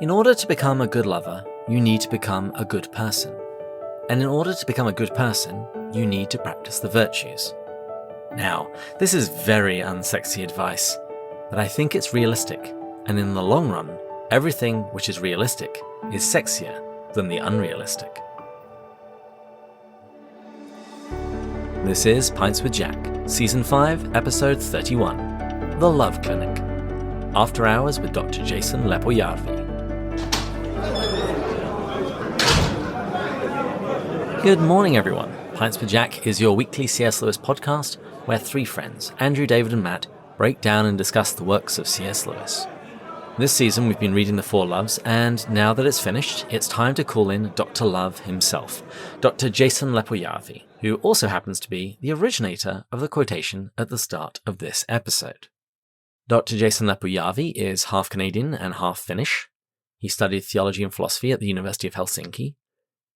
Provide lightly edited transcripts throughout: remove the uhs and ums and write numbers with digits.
In order to become a good lover, you need to become a good person. And in order to become a good person, you need to practice the virtues. Now, this is very unsexy advice, but I think it's realistic, and in the long run, everything which is realistic is sexier than the unrealistic. This is Pints with Jack, Season 5, Episode 31, The Love Clinic. After Hours with Dr. Jason Lepojärvi. Good morning, everyone. Pints with Jack is your weekly C.S. Lewis podcast where three friends, Andrew, David and Matt, break down and discuss the works of C.S. Lewis. This season we've been reading The Four Loves, and now that it's finished, it's time to call in Dr. Love himself, Dr. Jason Lepojärvi, who also happens to be the originator of the quotation at the start of this episode. Dr. Jason Lepojärvi is half Canadian and half Finnish. He studied theology and philosophy at the University of Helsinki.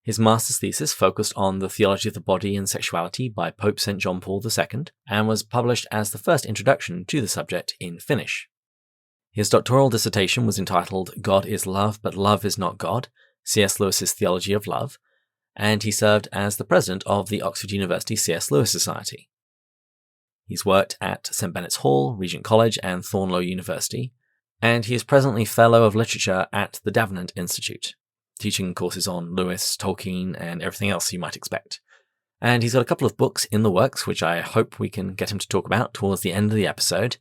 His master's thesis focused on the theology of the body and sexuality by Pope St. John Paul II and was published as the first introduction to the subject in Finnish. His doctoral dissertation was entitled God is Love, but Love is Not God, C.S. Lewis's Theology of Love, and he served as the president of the Oxford University C.S. Lewis Society. He's worked at St. Benet's Hall, Regent College and Thorneloe University, and he is presently Fellow of Literature at the Davenant Institute, teaching courses on Lewis, Tolkien, and everything else you might expect. And he's got a couple of books in the works, which I hope we can get him to talk about towards the end of the episode.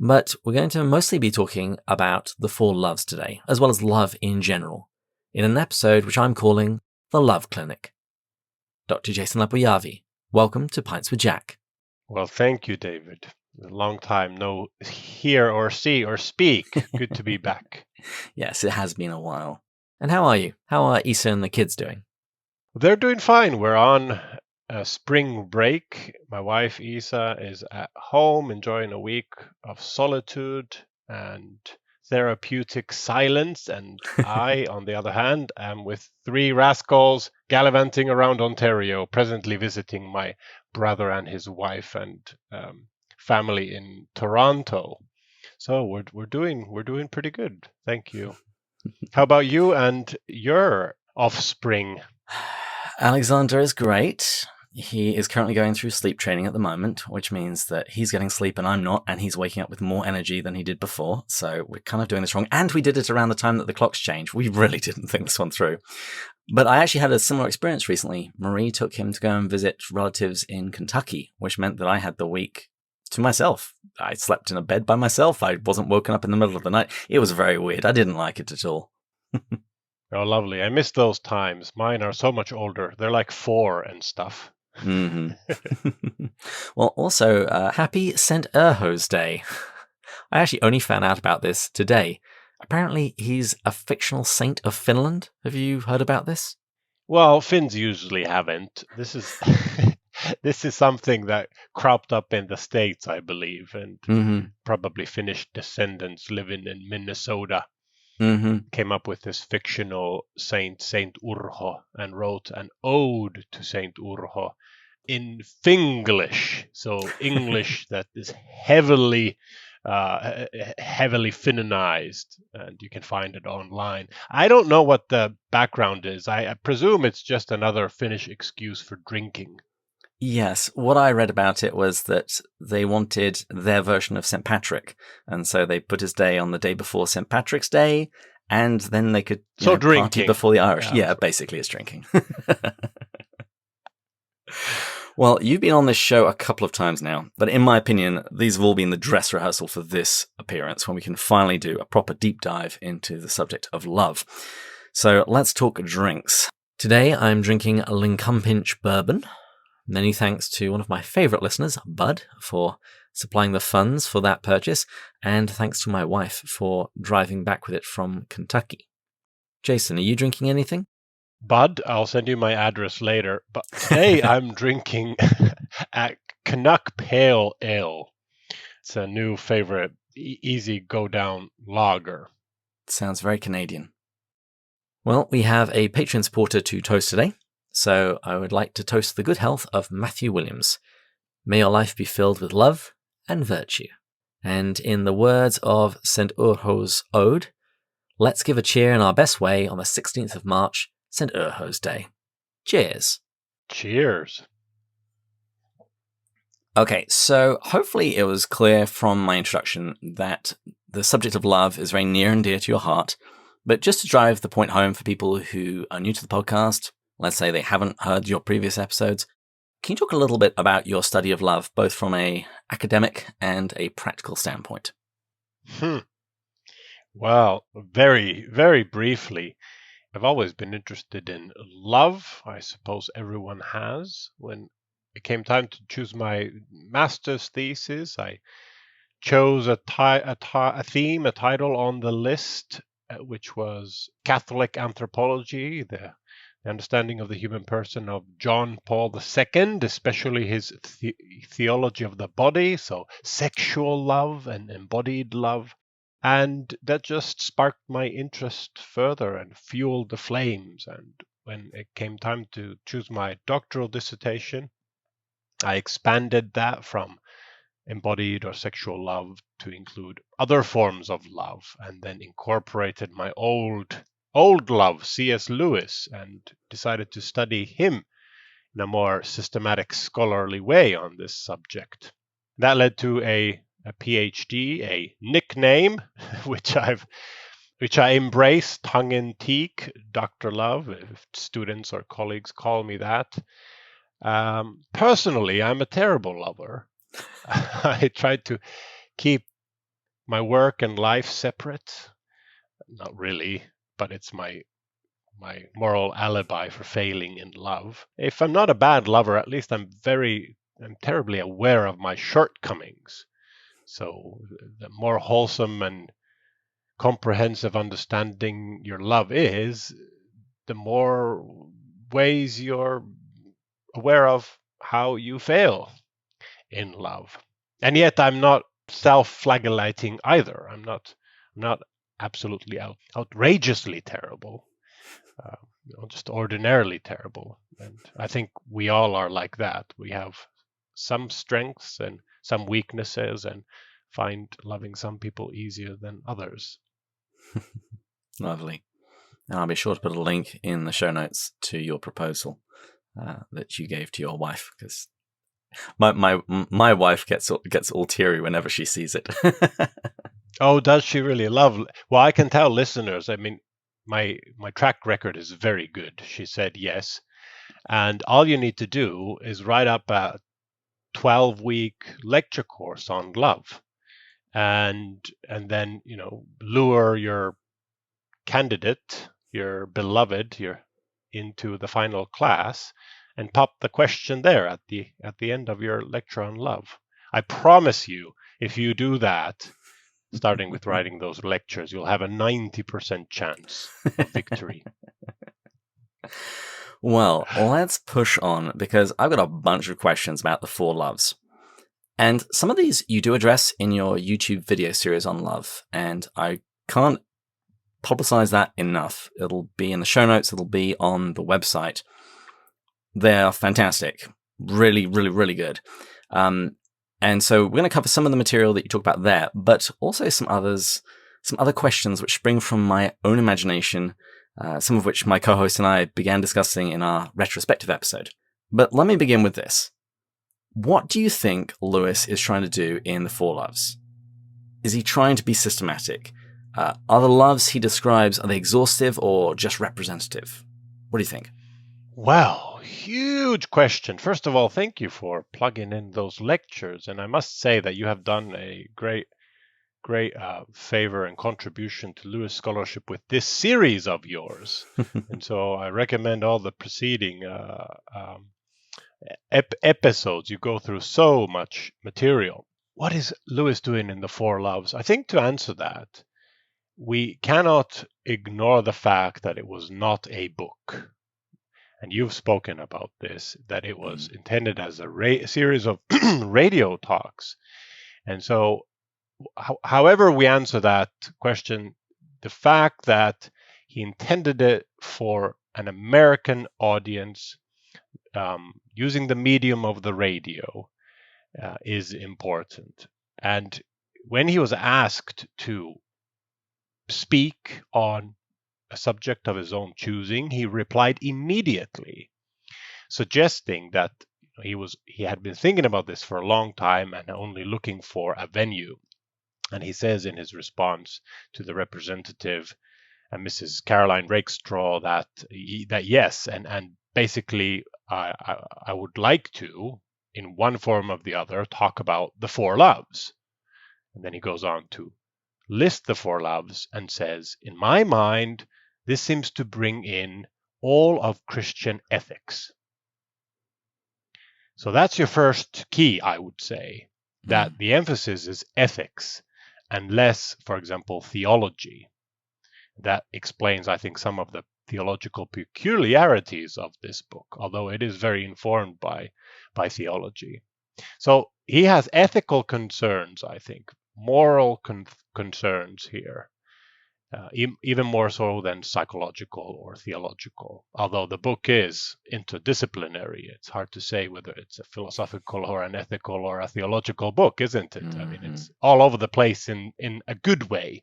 But we're going to mostly be talking about the Four Loves today, as well as love in general, in an episode which I'm calling The Love Clinic. Dr. Jason Lepojärvi, welcome to Pints with Jack. Well, thank you, David. A long time no hear or see or speak. Good to be back. Yes, it has been a while. And how are you? How are Isa and the kids doing? They're doing fine. We're on a spring break. My wife, Isa, is at home enjoying a week of solitude and therapeutic silence. And I, on the other hand, am with three rascals gallivanting around Ontario, presently visiting my brother and his wife and family in Toronto. So we're doing pretty good. Thank you. How about you and your offspring? Alexander is great. He is currently going through sleep training at the moment, which means that he's getting sleep and I'm not, and he's waking up with more energy than he did before. So we're kind of doing this wrong. And we did it around the time that the clocks changed. We really didn't think this one through. But I actually had a similar experience recently. Marie took him to go and visit relatives in Kentucky, which meant that I had the week to myself. I slept in a bed by myself. I wasn't woken up in the middle of the night. It was very weird. I didn't like it at all. Oh, lovely. I miss those times. Mine are so much older. They're like 4 and stuff. Mm-hmm. Well, also, happy St. Urho's Day. I actually only found out about this today. Apparently, he's a fictional saint of Finland. Have you heard about this? Well, Finns usually haven't. This is this is something that cropped up in the States, I believe, and probably Finnish descendants living in Minnesota came up with this fictional saint, Saint Urho, and wrote an ode to Saint Urho in Finglish, so English that is heavily Finnanized, and you can find it online. I don't know what the background is. I presume it's just another Finnish excuse for drinking. Yes, what I read about it was that they wanted their version of St. Patrick, and so they put his day on the day before St. Patrick's Day, and then they could drinking party before the Irish. Yeah, basically it's drinking. Well, you've been on this show a couple of times now, but in my opinion, these have all been the dress rehearsal for this appearance, when we can finally do a proper deep dive into the subject of love. So let's talk drinks. Today I'm drinking a Lincumpinch bourbon. Many thanks to one of my favourite listeners, Bud, for supplying the funds for that purchase, and thanks to my wife for driving back with it from Kentucky. Jason, are you drinking anything? Bud, I'll send you my address later, but today I'm drinking a Canuck Pale Ale. It's a new favorite, easy go-down lager. Sounds very Canadian. Well, we have a Patreon supporter to toast today. So I would like to toast the good health of Matthew Williams. May your life be filled with love and virtue. And in the words of St. Urho's ode, Let's give a cheer in our best way on the 16th of March, St. Urho's Day. Cheers. Cheers. Okay, so hopefully it was clear from my introduction that the subject of love is very near and dear to your heart. But just to drive the point home for people who are new to the podcast, let's say they haven't heard your previous episodes, can you talk a little bit about your study of love, both from an academic and a practical standpoint? Well, very, very briefly, I've always been interested in love. I suppose everyone has. When it came time to choose my master's thesis, I chose a theme, a title on the list, which was Catholic Anthropology, the understanding of the human person of John Paul II, especially his theology of the body, so sexual love and embodied love. And that just sparked my interest further and fueled the flames. And when it came time to choose my doctoral dissertation, I expanded that from embodied or sexual love to include other forms of love, and then incorporated my old love, C.S. Lewis, and decided to study him in a more systematic scholarly way on this subject. That led to a PhD, a nickname, which I embrace, tongue-in-cheek, Dr. Love, if students or colleagues call me that. Personally, I'm a terrible lover. I tried to keep my work and life separate. Not really, but it's my moral alibi for failing in love. If I'm not a bad lover, at least I'm terribly aware of my shortcomings. So the more wholesome and comprehensive understanding your love is, the more ways you're aware of how you fail in love. And yet I'm not self-flagellating either. I'm not absolutely outrageously terrible, just ordinarily terrible. And I think we all are like that. We have some strengths and some weaknesses, and find loving some people easier than others. Lovely. And I'll be sure to put a link in the show notes to your proposal that you gave to your wife, because my wife gets all teary whenever she sees it. Oh, does she really love? Well, I can tell listeners. I mean, my track record is very good. She said yes, and all you need to do is write up a 12-week lecture course on love, and then lure your candidate, your beloved, into the final class, and pop the question there at the end of your lecture on love. I promise you, if you do that, starting with writing those lectures, you'll have a 90% chance of victory. Well, let's push on, because I've got a bunch of questions about the 4 loves. And some of these you do address in your YouTube video series on love, and I can't publicize that enough. It'll be in the show notes, it'll be on the website. They're fantastic. Really, really, really good. And so we're going to cover some of the material that you talk about there, but also some other questions which spring from my own imagination, some of which my co-host and I began discussing in our retrospective episode. But let me begin with this. What do you think Lewis is trying to do in the 4 loves? Is he trying to be systematic? Are the loves he describes, are they exhaustive or just representative? What do you think? Well, huge question. First of all, thank you for plugging in those lectures. And I must say that you have done a great favor and contribution to Lewis scholarship with this series of yours. And so I recommend all the preceding episodes. You go through so much material. What is Lewis doing in the 4 loves? I think to answer that, we cannot ignore the fact that it was not a book. And you've spoken about this, that it was intended as a series of radio talks. And so, however we answer that question, the fact that he intended it for an American audience using the medium of the radio is important. And when he was asked to speak on a subject of his own choosing, he replied immediately, suggesting that he had been thinking about this for a long time and only looking for a venue. And he says in his response to the representative, Mrs. Caroline Rakestraw, that yes, and basically I would like to, in one form or the other, talk about the four loves. And then he goes on to list the four loves and says, in my mind, this seems to bring in all of Christian ethics. So that's your first key, I would say, that the emphasis is ethics and less, for example, theology. That explains, I think, some of the theological peculiarities of this book, although it is very informed by theology. So he has ethical concerns, I think, moral concerns here, even more so than psychological or theological, although the book is interdisciplinary. It's hard to say whether it's a philosophical or an ethical or a theological book, isn't it? I mean, it's all over the place in a good way.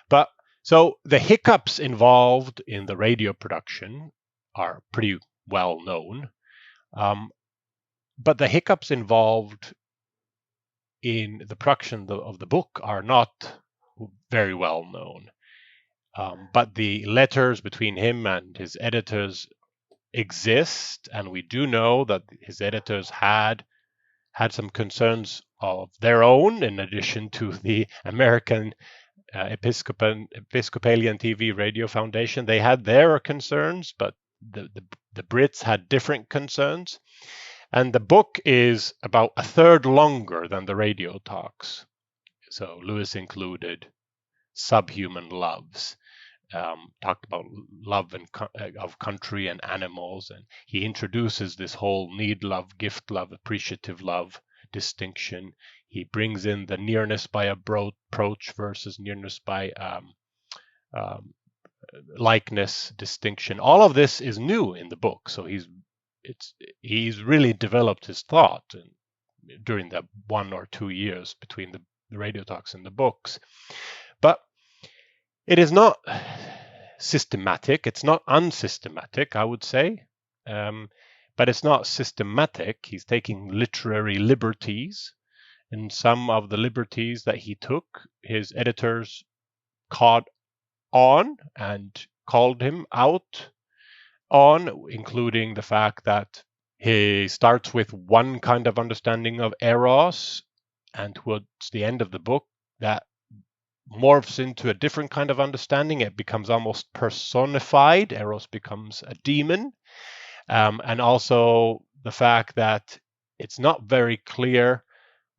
But so the hiccups involved in the radio production are pretty well known. But the hiccups involved in the production of the book are not very well known. But the letters between him and his editors exist, and we do know that his editors had some concerns of their own, in addition to the American Episcopalian TV Radio Foundation. They had their concerns, but the Brits had different concerns. And the book is about a third longer than the radio talks. So Lewis included subhuman loves, talked about love of country and animals, and he introduces this whole need love, gift love, appreciative love distinction. He brings in the nearness by approach versus nearness by likeness distinction. All of this is new in the book, so he's really developed his thought during the 1 or 2 years between the radio talks and the books. But it is not systematic. It's not unsystematic, I would say. But it's not systematic. He's taking literary liberties. And some of the liberties that he took, his editors caught on and called him out on, including the fact that he starts with one kind of understanding of eros, and towards the end of the book, that morphs into a different kind of understanding. It becomes almost personified. Eros becomes a demon. And also the fact that it's not very clear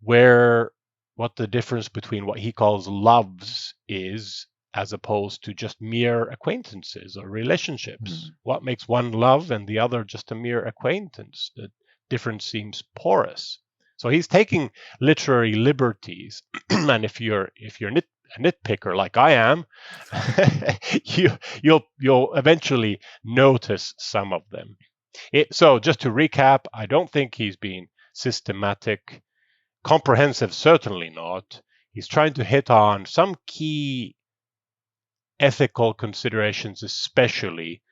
what the difference between what he calls loves is, as opposed to just mere acquaintances or relationships. What makes one love and the other just a mere acquaintance? The difference seems porous. So he's taking literary liberties, and if you're a nitpicker like I am, you'll eventually notice some of them. So just to recap, I don't think he's being systematic, comprehensive, certainly not. He's trying to hit on some key ethical considerations, especially,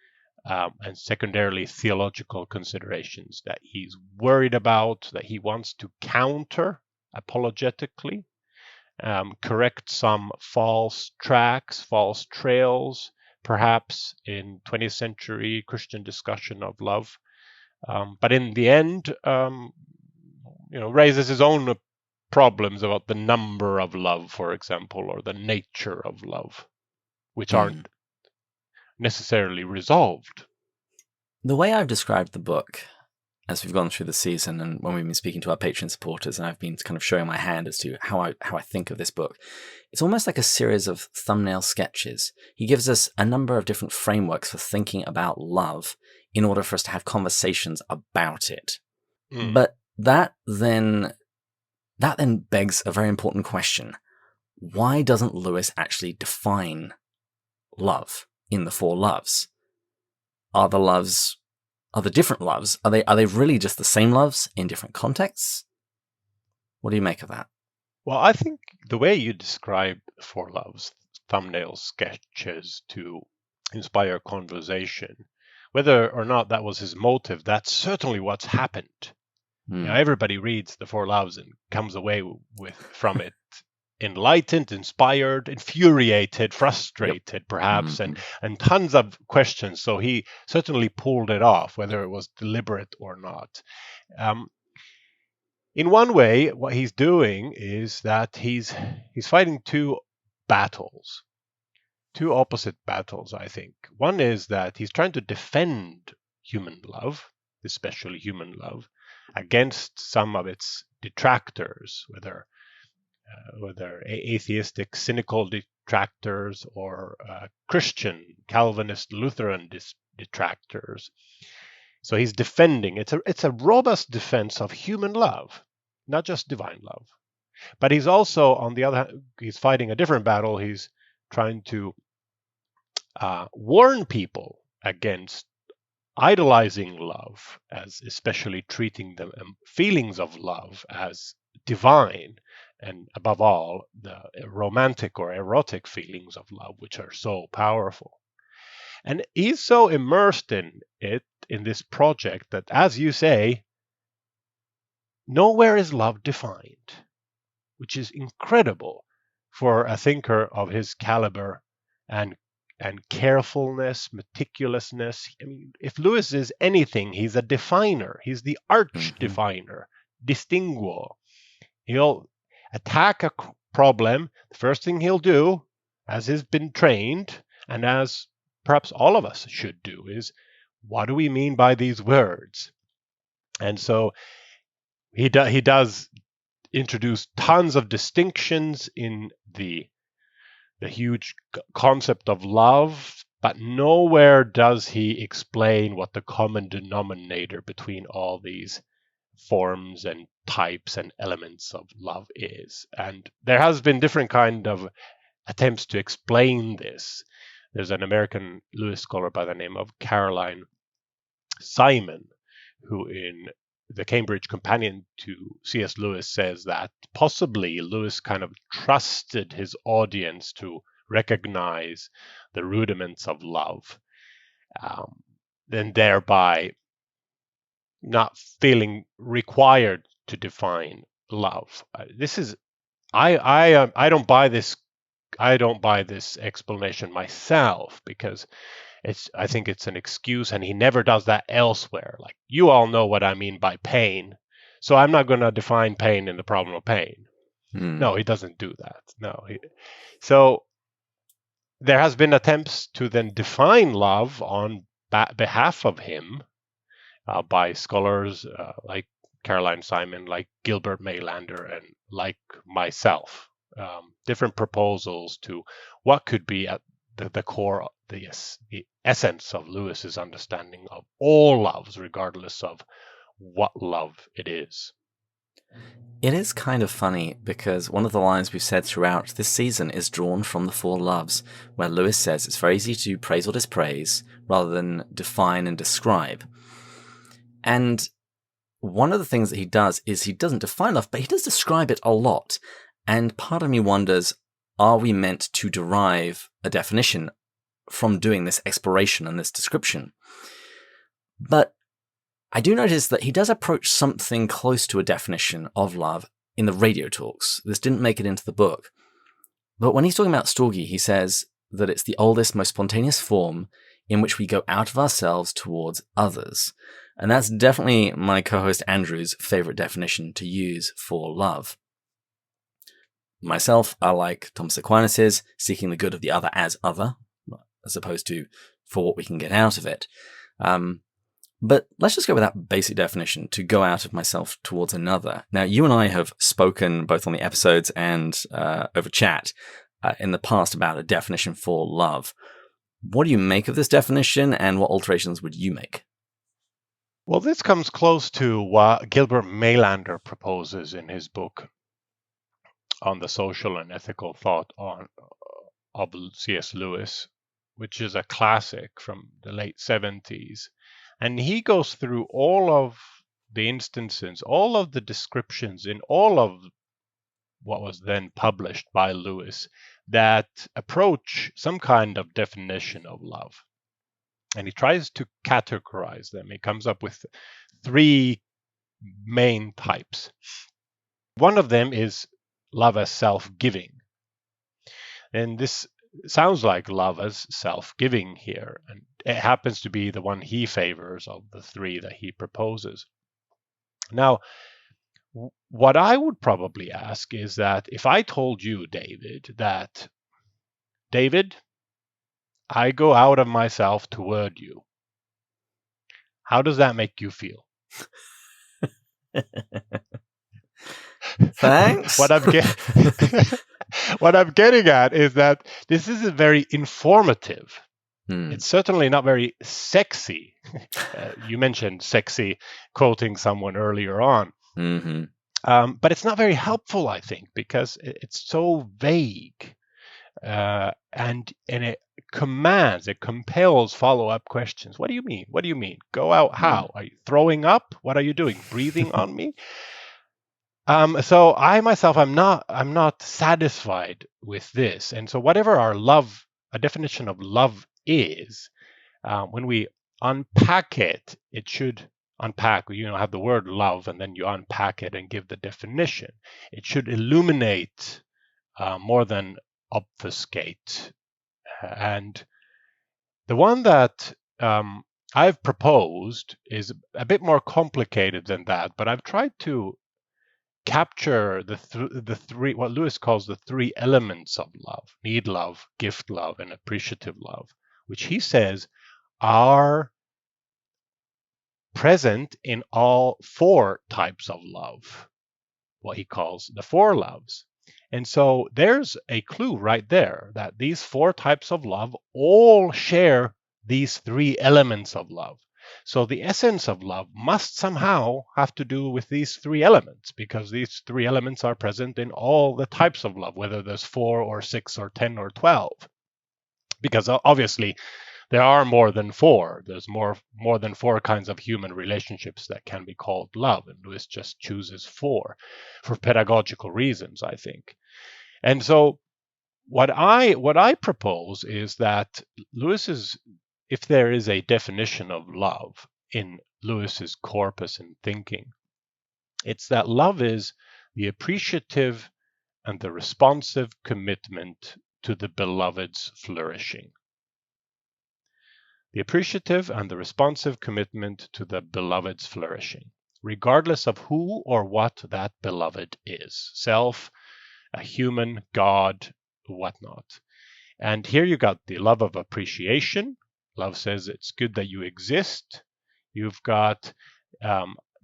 and secondarily theological considerations that he's worried about, that he wants to counter apologetically, correct some false tracks, false trails, perhaps in 20th century Christian discussion of love. But in the end, raises his own problems about the number of love, for example, or the nature of love, which aren't necessarily resolved. The way I've described the book, as we've gone through the season and when we've been speaking to our Patreon supporters, and I've been kind of showing my hand as to how I think of this book, it's almost like a series of thumbnail sketches. He gives us a number of different frameworks for thinking about love in order for us to have conversations about it. But that then begs a very important question. Why doesn't Lewis actually define love in the four loves? Are the different loves, are they really just the same loves in different contexts? What do you make of that? Well, I think the way you describe the four loves, thumbnail sketches to inspire conversation. Whether or not that was his motive, that's certainly what's happened. Everybody reads The Four Loves and comes away from it enlightened, inspired, infuriated, frustrated, perhaps, and tons of questions. So he certainly pulled it off, whether it was deliberate or not. In one way, what he's doing is that he's fighting two opposite battles, I think. One is that he's trying to defend human love, especially human love, against some of its detractors, whether atheistic, cynical detractors or Christian, Calvinist, Lutheran detractors. So he's defending. It's a robust defense of human love, not just divine love. But he's also, on the other hand, he's fighting a different battle. He's trying to warn people against idolizing love, as especially treating the feelings of love as divine, and above all, the romantic or erotic feelings of love, which are so powerful. And he's so immersed in it, in this project, that, as you say, nowhere is love defined, which is incredible for a thinker of his caliber and carefulness, meticulousness. I mean, if Lewis is anything, he's a definer. He's the arch definer, distinguo. He'll attack a problem. The first thing he'll do, as has been trained, and as perhaps all of us should do, is, what do we mean by these words? And so he does introduce tons of distinctions in the huge concept of love, but nowhere does he explain what the common denominator between all these forms and types and elements of love is. And there has been different kind of attempts to explain this. There's an American Lewis scholar by the name of Caroline Simon, who in the Cambridge Companion to C.S. Lewis says that possibly Lewis kind of trusted his audience to recognize the rudiments of love, and thereby not feeling required to define love. I don't buy this. I don't buy this explanation myself, because I think it's an excuse, and he never does that elsewhere. Like, you all know what I mean by pain, so I'm not going to define pain in the problem of pain. No, he doesn't do that. No. So there has been attempts to then define love on behalf of him by scholars like Caroline Simon, like Gilbert Maylander, and like myself. Different proposals to what could be at the core, the essence of Lewis's understanding of all loves, regardless of what love it is. It is kind of funny, because one of the lines we've said throughout this season is drawn from The Four Loves, where Lewis says it's very easy to praise or dispraise rather than define and describe. And one of the things that he does is he doesn't define love, but he does describe it a lot. And part of me wonders, are we meant to derive a definition from doing this exploration and this description? But I do notice that he does approach something close to a definition of love in the radio talks. This didn't make it into the book. But when he's talking about storge, he says that it's the oldest, most spontaneous form in which we go out of ourselves towards others. And that's definitely my co-host Andrew's favorite definition to use for love. Myself, I like Thomas Aquinas' seeking the good of the other as other, as opposed to for what we can get out of it. But let's just go with that basic definition, to go out of myself towards another. Now, you and I have spoken both on the episodes and over chat in the past about a definition for love. What do you make of this definition, and what alterations would you make? Well, this comes close to what Gilbert Maylander proposes in his book on the social and ethical thought of C.S. Lewis, which is a classic from the late 70s. And he goes through all of the instances, all of the descriptions in all of what was then published by Lewis that approach some kind of definition of love. And he tries to categorize them. He comes up with 3 main types. One of them is love as self-giving. And this sounds like love as self-giving here. And it happens to be the one he favors of the 3 that he proposes. Now, what I would probably ask is that if I told you, David, that, David, I go out of myself toward you, how does that make you feel? Thanks. What I'm getting at is that this isn't very informative. It's certainly not very sexy. You mentioned sexy, quoting someone earlier on. But it's not very helpful, I think, because it's so vague. And it compels follow-up questions. What do you mean? What do you mean? Go out how? Are you throwing up? What are you doing? Breathing on me? So I myself, I'm not satisfied with this. And so whatever a definition of love is, when we unpack it, it should unpack, have the word love, and then you unpack it and give the definition. It should illuminate more than obfuscate. And the one that I've proposed is a bit more complicated than that, but I've tried to capture the 3, what Lewis calls the 3 elements of love: need love, gift love, and appreciative love, which he says are present in all 4 types of love, what he calls the 4 loves. And so there's a clue right there that these 4 types of love all share these 3 elements of love. So the essence of love must somehow have to do with these 3 elements, because these 3 elements are present in all the types of love, whether there's 4 or 6 or 10 or 12. Because obviously there are more than 4. There's more than 4 kinds of human relationships that can be called love, and Lewis just chooses 4 for pedagogical reasons, I think. And so what I propose is that if there is a definition of love in Lewis's corpus and thinking, it's that love is the appreciative and the responsive commitment to the beloved's flourishing. The appreciative and the responsive commitment to the beloved's flourishing, regardless of who or what that beloved is: self, a human, God, whatnot. And here you got the love of appreciation. Love says it's good that you exist. You've got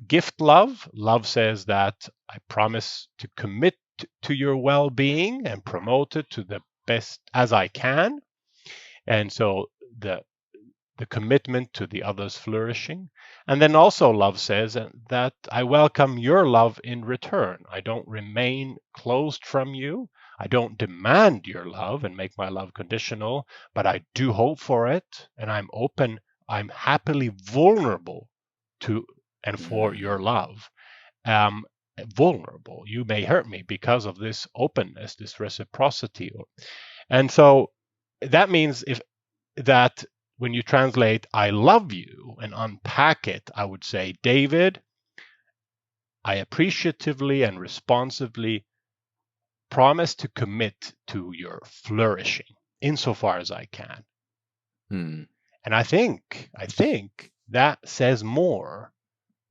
gift love. Love says that I promise to commit to your well-being and promote it to the best as I can. And so the commitment to the other's flourishing. And then also love says that I welcome your love in return. I don't remain closed from you. I don't demand your love and make my love conditional, but I do hope for it, and I'm open. I'm happily vulnerable to and for your love. Vulnerable. You may hurt me because of this openness, this reciprocity. And so that means that when you translate I love you and unpack it, I would say, David, I appreciatively and responsively promise to commit to your flourishing insofar as I can. And I think that says more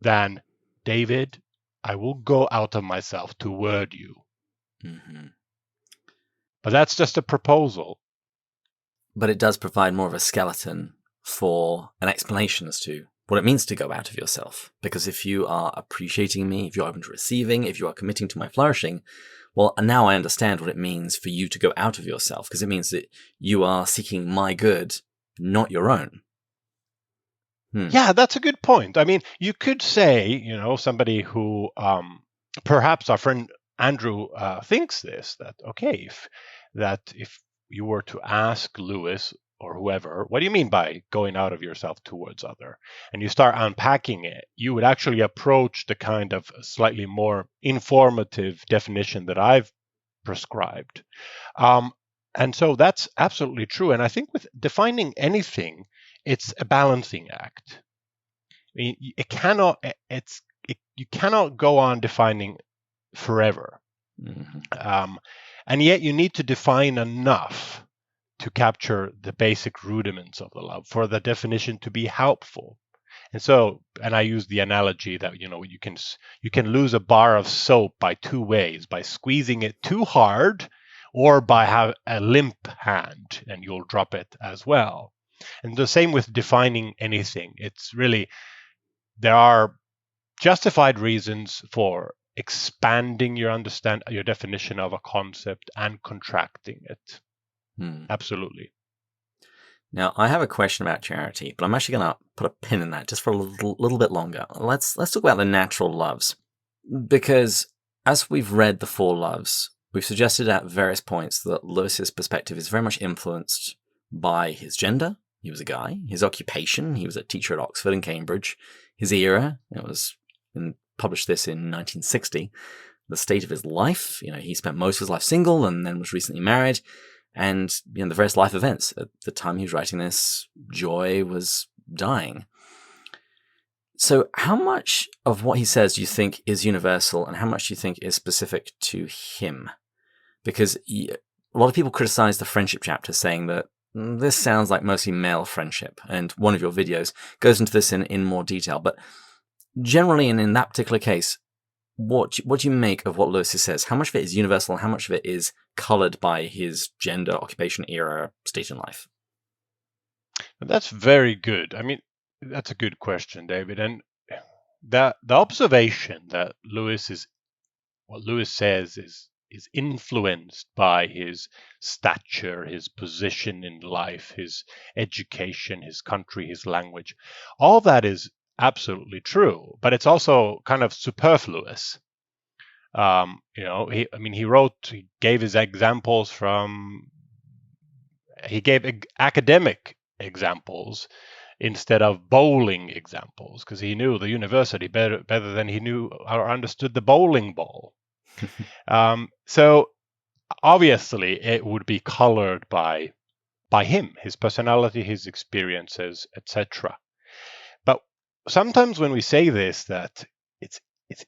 than, David, I will go out of myself toward you. But that's just a proposal. But it does provide more of a skeleton for an explanation as to what it means to go out of yourself. Because if you are appreciating me, if you're open to receiving, if you are committing to my flourishing, well, now I understand what it means for you to go out of yourself, because it means that you are seeking my good, not your own. Yeah, that's a good point. I mean, you could say, somebody who perhaps our friend Andrew thinks this, that, okay, if you were to ask Lewis or whoever, what do you mean by going out of yourself towards other? And you start unpacking it, you would actually approach the kind of slightly more informative definition that I've prescribed. And so that's absolutely true. And I think with defining anything, it's a balancing act. I mean, you cannot go on defining forever. And yet you need to define enough to capture the basic rudiments of the love for the definition to be helpful. And I use the analogy that you can lose a bar of soap by two ways: by squeezing it too hard, or by have a limp hand, and you'll drop it as well. And the same with defining anything. It's really, there are justified reasons for expanding your definition of a concept and contracting it. Absolutely. Now, I have a question about charity, but I'm actually going to put a pin in that just for a little bit longer. Let's talk about the natural loves, because as we've read the Four Loves, we've suggested at various points that Lewis's perspective is very much influenced by his gender. He was a guy. His occupation, he was a teacher at Oxford and Cambridge. His era, published this in 1960. The state of his life, he spent most of his life single and then was recently married. And the various life events. At the time he was writing this, Joy was dying. So how much of what he says do you think is universal, and how much do you think is specific to him? Because a lot of people criticize the friendship chapter, saying that this sounds like mostly male friendship, and one of your videos goes into this in more detail. But generally, and in that particular case, what do you make of what Lewis says? How much of it is universal, and how much of it is colored by his gender, occupation, era, state in life? That's very good. I mean, that's a good question, David. And the observation that what Lewis says is influenced by his stature, his position in life, his education, his country, his language. All that is absolutely true, but it's also kind of superfluous. He gave his examples he gave academic examples instead of bowling examples, because he knew the university better than he knew or understood the bowling ball. So obviously it would be colored by him, his personality, his experiences, etc. But sometimes when we say this, that it's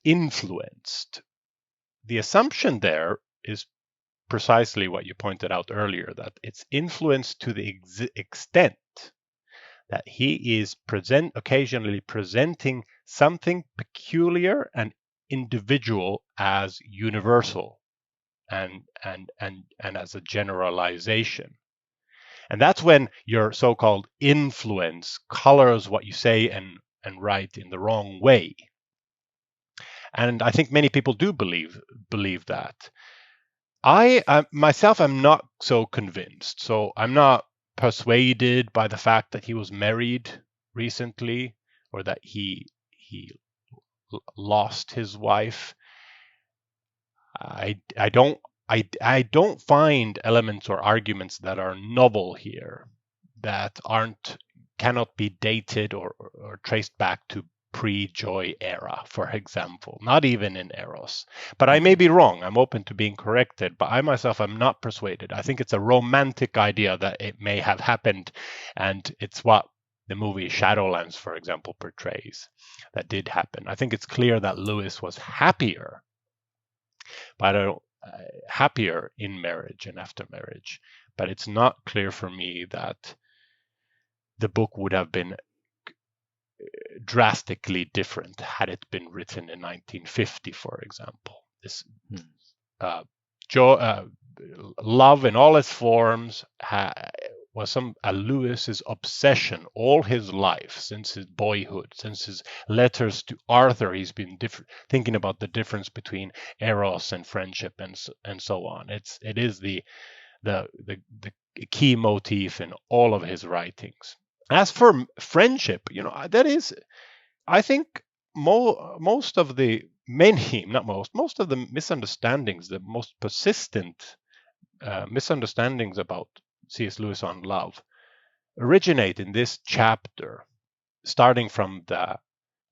influenced, the assumption there is precisely what you pointed out earlier, that it's influenced to the extent that he is occasionally presenting something peculiar and individual as universal and as a generalization. And that's when your so-called influence colors what you say and write in the wrong way. And I think many people do believe that. I myself am not so convinced. So I'm not persuaded by the fact that he was married recently, or that he lost his wife. I don't find elements or arguments that are novel here, that cannot be dated or traced back to pre-Joy era, for example, not even in Eros. But I may be wrong. I'm open to being corrected, but I myself am not persuaded. I think it's a romantic idea that it may have happened, and it's what the movie Shadowlands, for example, portrays that did happen. I think it's clear that Lewis was happier, but happier in marriage and after marriage. But it's not clear for me that the book would have been drastically different had it been written in 1950, for example. This love in all its forms was Lewis's obsession all his life, since his boyhood, since his letters to Arthur. He's been thinking about the difference between eros and friendship and so on. It is the key motif in all of his writings. As for friendship, that is, I think most of the misunderstandings, the most persistent misunderstandings about C.S. Lewis on love originate in this chapter, starting from the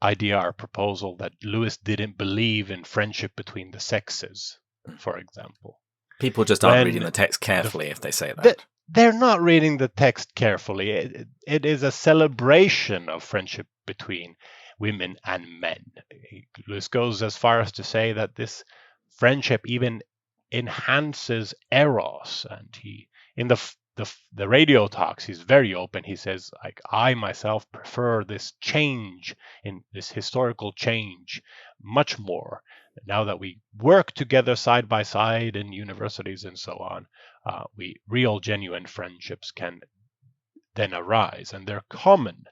idea or proposal that Lewis didn't believe in friendship between the sexes, for example. People just aren't reading the text carefully if they say that. They're not reading the text carefully. It is a celebration of friendship between women and men. Lewis goes as far as to say that this friendship even enhances eros, and he in the radio talks he's very open. He says, like, I myself prefer this change, in this historical change, much more now that we work together side by side in universities and so on. Real genuine friendships can then arise, and they're common.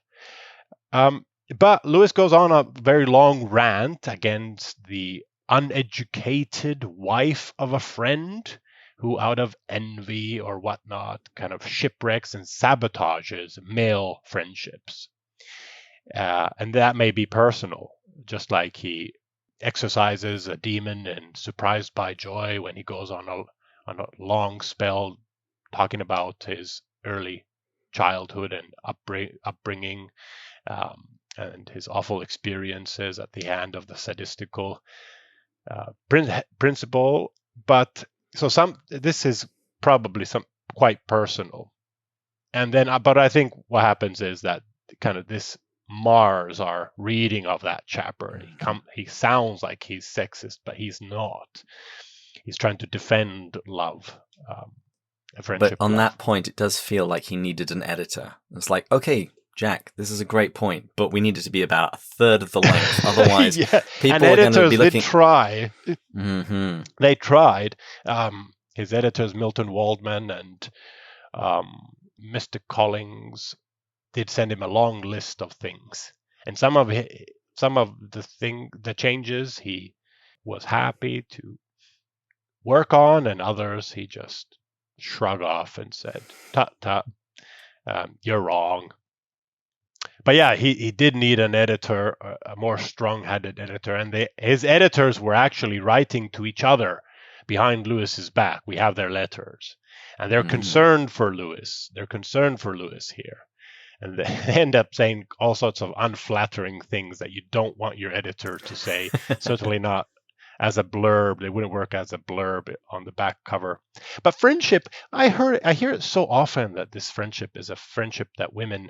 But Lewis goes on a very long rant against the uneducated wife of a friend who, out of envy or whatnot, kind of shipwrecks and sabotages male friendships. And that may be personal, just like he exercises a demon in Surprised by Joy when he goes on a long spell talking about his early childhood and upbringing, and his awful experiences at the hand of the sadistical principle. But this is probably some quite personal. And then, but I think what happens is that kind of this mars our reading of that chapter. He sounds like he's sexist, but he's not. He's trying to defend love, friendship. But on that point, it does feel like he needed an editor. It's like, okay, Jack, this is a great point, but we need it to be about a third of the length. Otherwise, people are going to be looking. Did try. Mm-hmm. They tried. His editors, Milton Waldman and Mr. Collins, did send him a long list of things, and some of the changes he was happy to work on, and others he just shrugged off and said, "Tut tut, you're wrong." But yeah, he did need an editor, a more strong-headed editor, and his editors were actually writing to each other behind Lewis's back. We have their letters, and they're concerned for Lewis. They're concerned for Lewis here. And they end up saying all sorts of unflattering things that you don't want your editor to say. Certainly not as a blurb. They wouldn't work as a blurb on the back cover. But friendship, I hear it so often that this friendship is a friendship that women,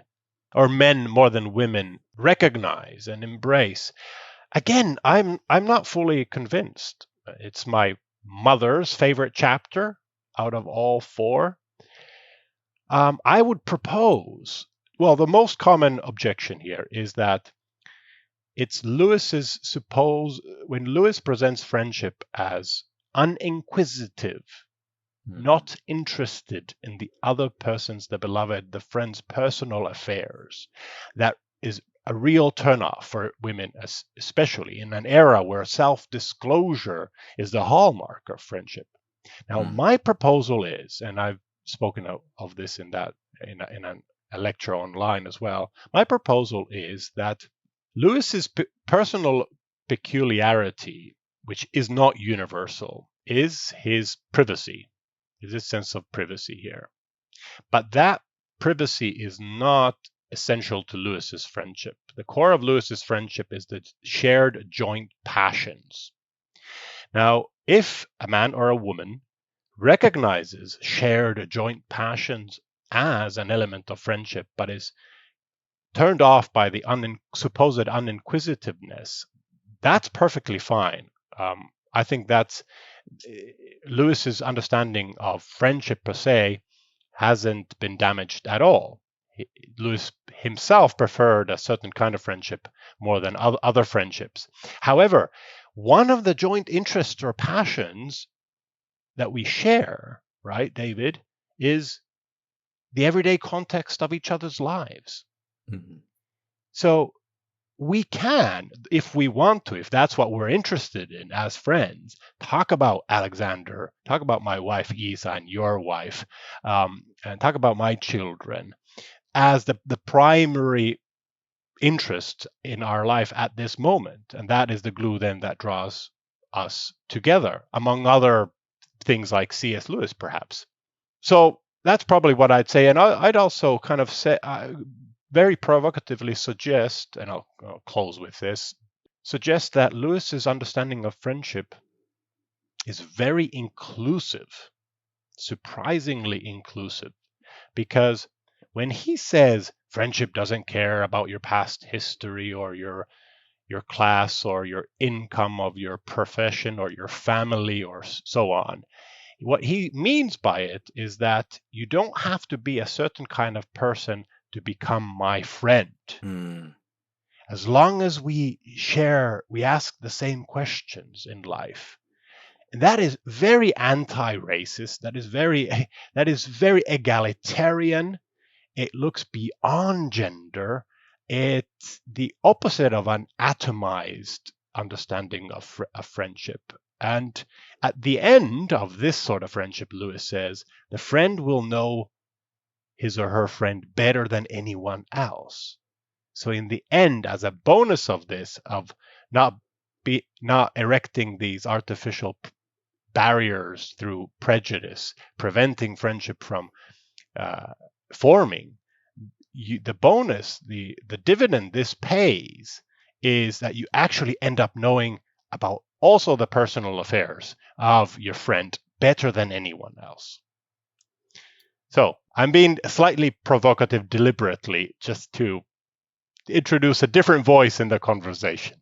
or men more than women, recognize and embrace. Again, I'm not fully convinced. It's my mother's favorite chapter out of all four. I would propose. Well, the most common objection here is that it's when Lewis presents friendship as uninquisitive, not interested in the other person's, the beloved, the friend's personal affairs. That is a real turnoff for women, especially in an era where self-disclosure is the hallmark of friendship. Now, my proposal is, and I've spoken of this in a lecture online as well. My proposal is that Lewis's personal peculiarity, which is not universal, is his privacy, is his sense of privacy here. But that privacy is not essential to Lewis's friendship. The core of Lewis's friendship is the shared joint passions. Now, if a man or a woman recognizes shared joint passions as an element of friendship, but is turned off by the supposed uninquisitiveness, that's perfectly fine. I think that's Lewis's understanding of friendship per se hasn't been damaged at all. Lewis himself preferred a certain kind of friendship more than other friendships. However, one of the joint interests or passions that we share, right, David, is the everyday context of each other's lives. So we can, if we want to, if that's what we're interested in as friends, talk about Alexander, talk about my wife Isa and your wife, and talk about my children as the primary interest in our life at this moment. And that is the glue then that draws us together, among other things like C.S. Lewis, perhaps. So that's probably what I'd say. And I'd also kind of say, very provocatively suggest, and I'll close with this, suggest that Lewis's understanding of friendship is very inclusive, surprisingly inclusive, because when he says friendship doesn't care about your past history or your class or your income of your profession or your family or so on, what he means by it is that you don't have to be a certain kind of person to become my friend. As long as we ask the same questions in life. And that is very anti-racist. That is very egalitarian. It looks beyond gender. It's the opposite of an atomized understanding of friendship. And at the end of this sort of friendship, Lewis says, the friend will know his or her friend better than anyone else. So in the end, as a bonus of this, of not erecting these artificial barriers through prejudice, preventing friendship from forming, the bonus, the dividend this pays is that you actually end up knowing about also the personal affairs of your friend better than anyone else. So I'm being slightly provocative deliberately just to introduce a different voice in the conversation.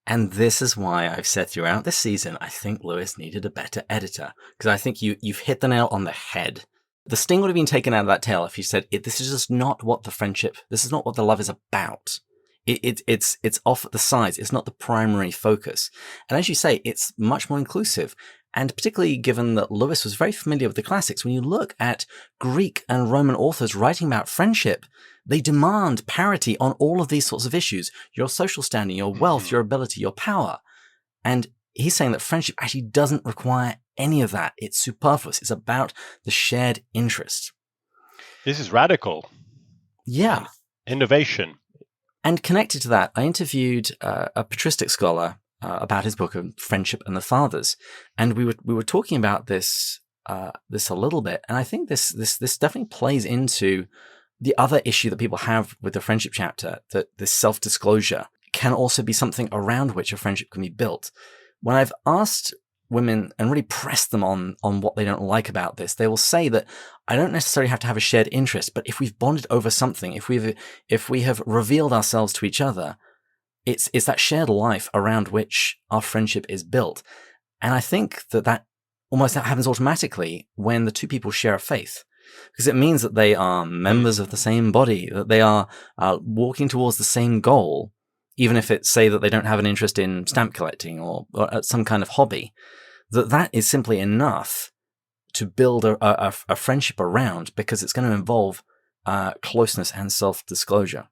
And this is why I've said throughout this season, I think Lewis needed a better editor, because I think you've hit the nail on the head. The sting would have been taken out of that tale if you said, this is just not what this is not what the love is about. It's off at the sides. It's not the primary focus. And as you say, it's much more inclusive. And particularly given that Lewis was very familiar with the classics, when you look at Greek and Roman authors writing about friendship, they demand parity on all of these sorts of issues. Your social standing, your wealth, your ability, your power. And he's saying that friendship actually doesn't require any of that. It's superfluous. It's about the shared interest. This is radical. Yeah. Innovation. And connected to that, I interviewed a patristic scholar about his book of Friendship and the Fathers, and we were talking about this a little bit, and I think this definitely plays into the other issue that people have with the friendship chapter, that this self-disclosure can also be something around which a friendship can be built. When I've asked women and really pressed them on what they don't like about this, they will say that I don't necessarily have to have a shared interest, but if we've bonded over something, if we have revealed ourselves to each other, it's that shared life around which our friendship is built. And I think that happens automatically when the two people share a faith, because it means that they are members of the same body, that they are walking towards the same goal, even if it's, say, that they don't have an interest in stamp collecting or some kind of hobby. That is simply enough to build a friendship around, because it's going to involve closeness and self-disclosure.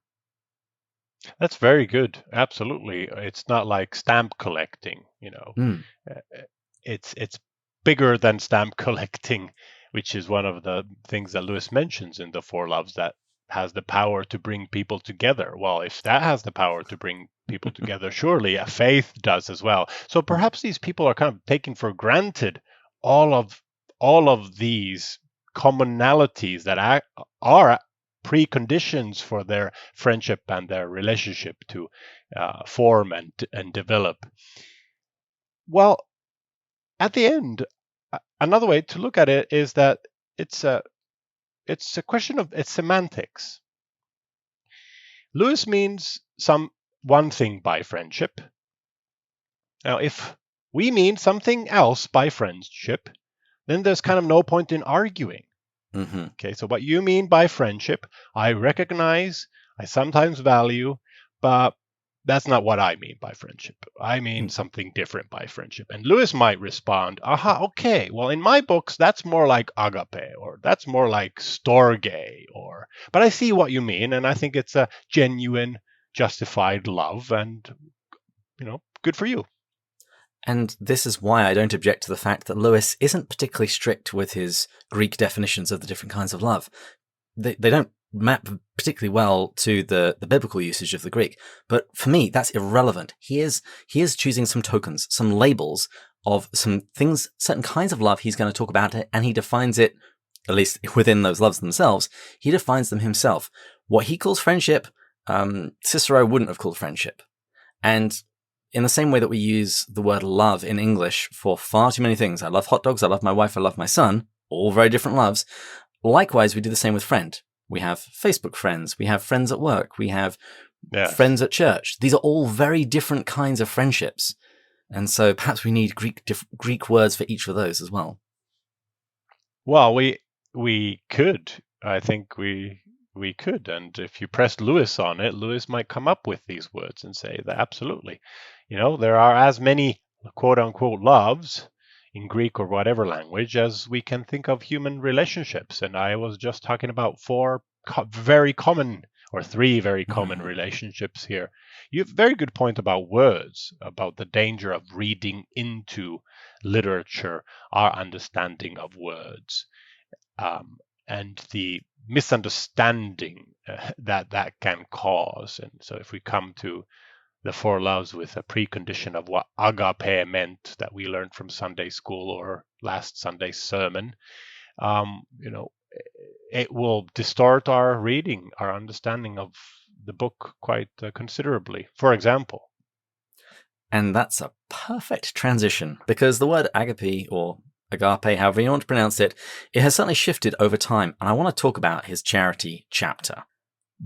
That's very good. Absolutely. It's not like stamp collecting, It's bigger than stamp collecting, which is one of the things that Lewis mentions in the Four Loves, that has the power to bring people together. Well, if that has the power to bring people together, surely a faith does as well. So perhaps these people are kind of taking for granted all of these commonalities that are preconditions for their friendship and their relationship to form and develop. Well, at the end, another way to look at it is that it's a question of semantics. Lewis means one thing by friendship. Now, if we mean something else by friendship, then there's kind of no point in arguing. Mm-hmm. Okay, so what you mean by friendship, I recognize, I sometimes value, but that's not what I mean by friendship. I mean something different by friendship. And Lewis might respond, okay, well, in my books, that's more like agape, or that's more like storge, but I see what you mean, and I think it's a genuine, justified love, and, good for you. And this is why I don't object to the fact that Lewis isn't particularly strict with his Greek definitions of the different kinds of love. They don't map particularly well to the biblical usage of the Greek. But for me, that's irrelevant. He is choosing some tokens, some labels of some things, certain kinds of love he's going to talk about it, and he defines it, at least within those loves themselves, he defines them himself. What he calls friendship, Cicero wouldn't have called friendship. And in the same way that we use the word love in English for far too many things. I love hot dogs, I love my wife, I love my son, all very different loves. Likewise, we do the same with friend. We have Facebook friends, we have friends at work, we have friends at church. These are all very different kinds of friendships. And so perhaps we need Greek words for each of those as well. Well, we could. I think we could. And if you pressed Lewis on it, Lewis might come up with these words and say that absolutely. There are as many quote unquote loves in Greek or whatever language as we can think of human relationships. And I was just talking about three very common relationships here. You have a very good point about words, about the danger of reading into literature our understanding of words, and the misunderstanding that can cause. And so if we come to the four loves with a precondition of what agape meant that we learned from Sunday school or last Sunday's sermon, it will distort our reading, our understanding of the book quite considerably. For example. And that's a perfect transition, because the word agape, or agape, however you want to pronounce it, it has certainly shifted over time. And I want to talk about his charity chapter,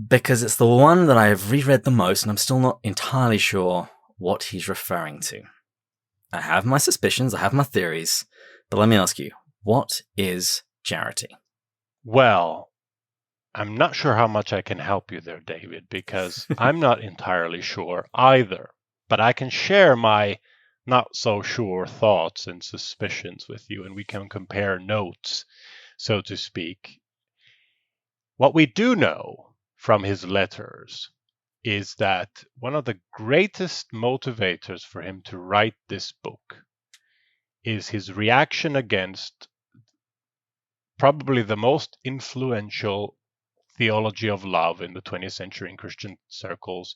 because it's the one that I have reread the most, and I'm still not entirely sure what he's referring to. I have my suspicions, I have my theories, but let me ask you, what is charity? Well, I'm not sure how much I can help you there, David, because I'm not entirely sure either. But I can share my not so sure thoughts and suspicions with you, and we can compare notes, so to speak. What we do know from his letters is that one of the greatest motivators for him to write this book is his reaction against probably the most influential theology of love in the 20th century in Christian circles,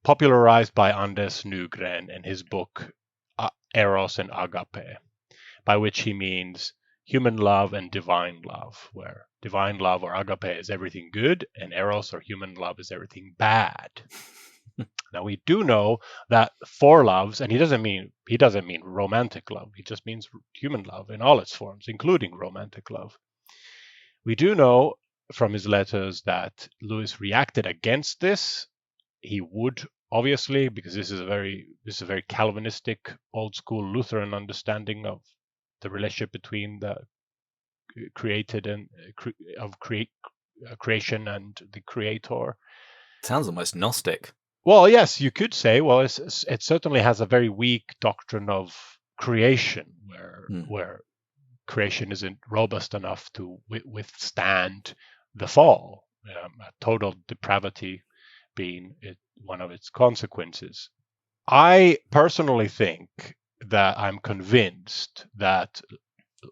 popularized by Anders Nygren in his book Eros and Agape, by which he means human love and divine love, where divine love or agape is everything good and eros or human love is everything bad. Now we do know that four loves, and he doesn't mean romantic love, he just means human love in all its forms, including romantic love. We do know from his letters that Lewis reacted against this. He would obviously, because this is a very Calvinistic, old school Lutheran understanding of the relationship between the created and creation and the creator. Sounds almost Gnostic. Well, yes, you could say. Well, it certainly has a very weak doctrine of creation, where creation isn't robust enough to withstand the fall, total depravity being one of its consequences. I personally think that I'm convinced that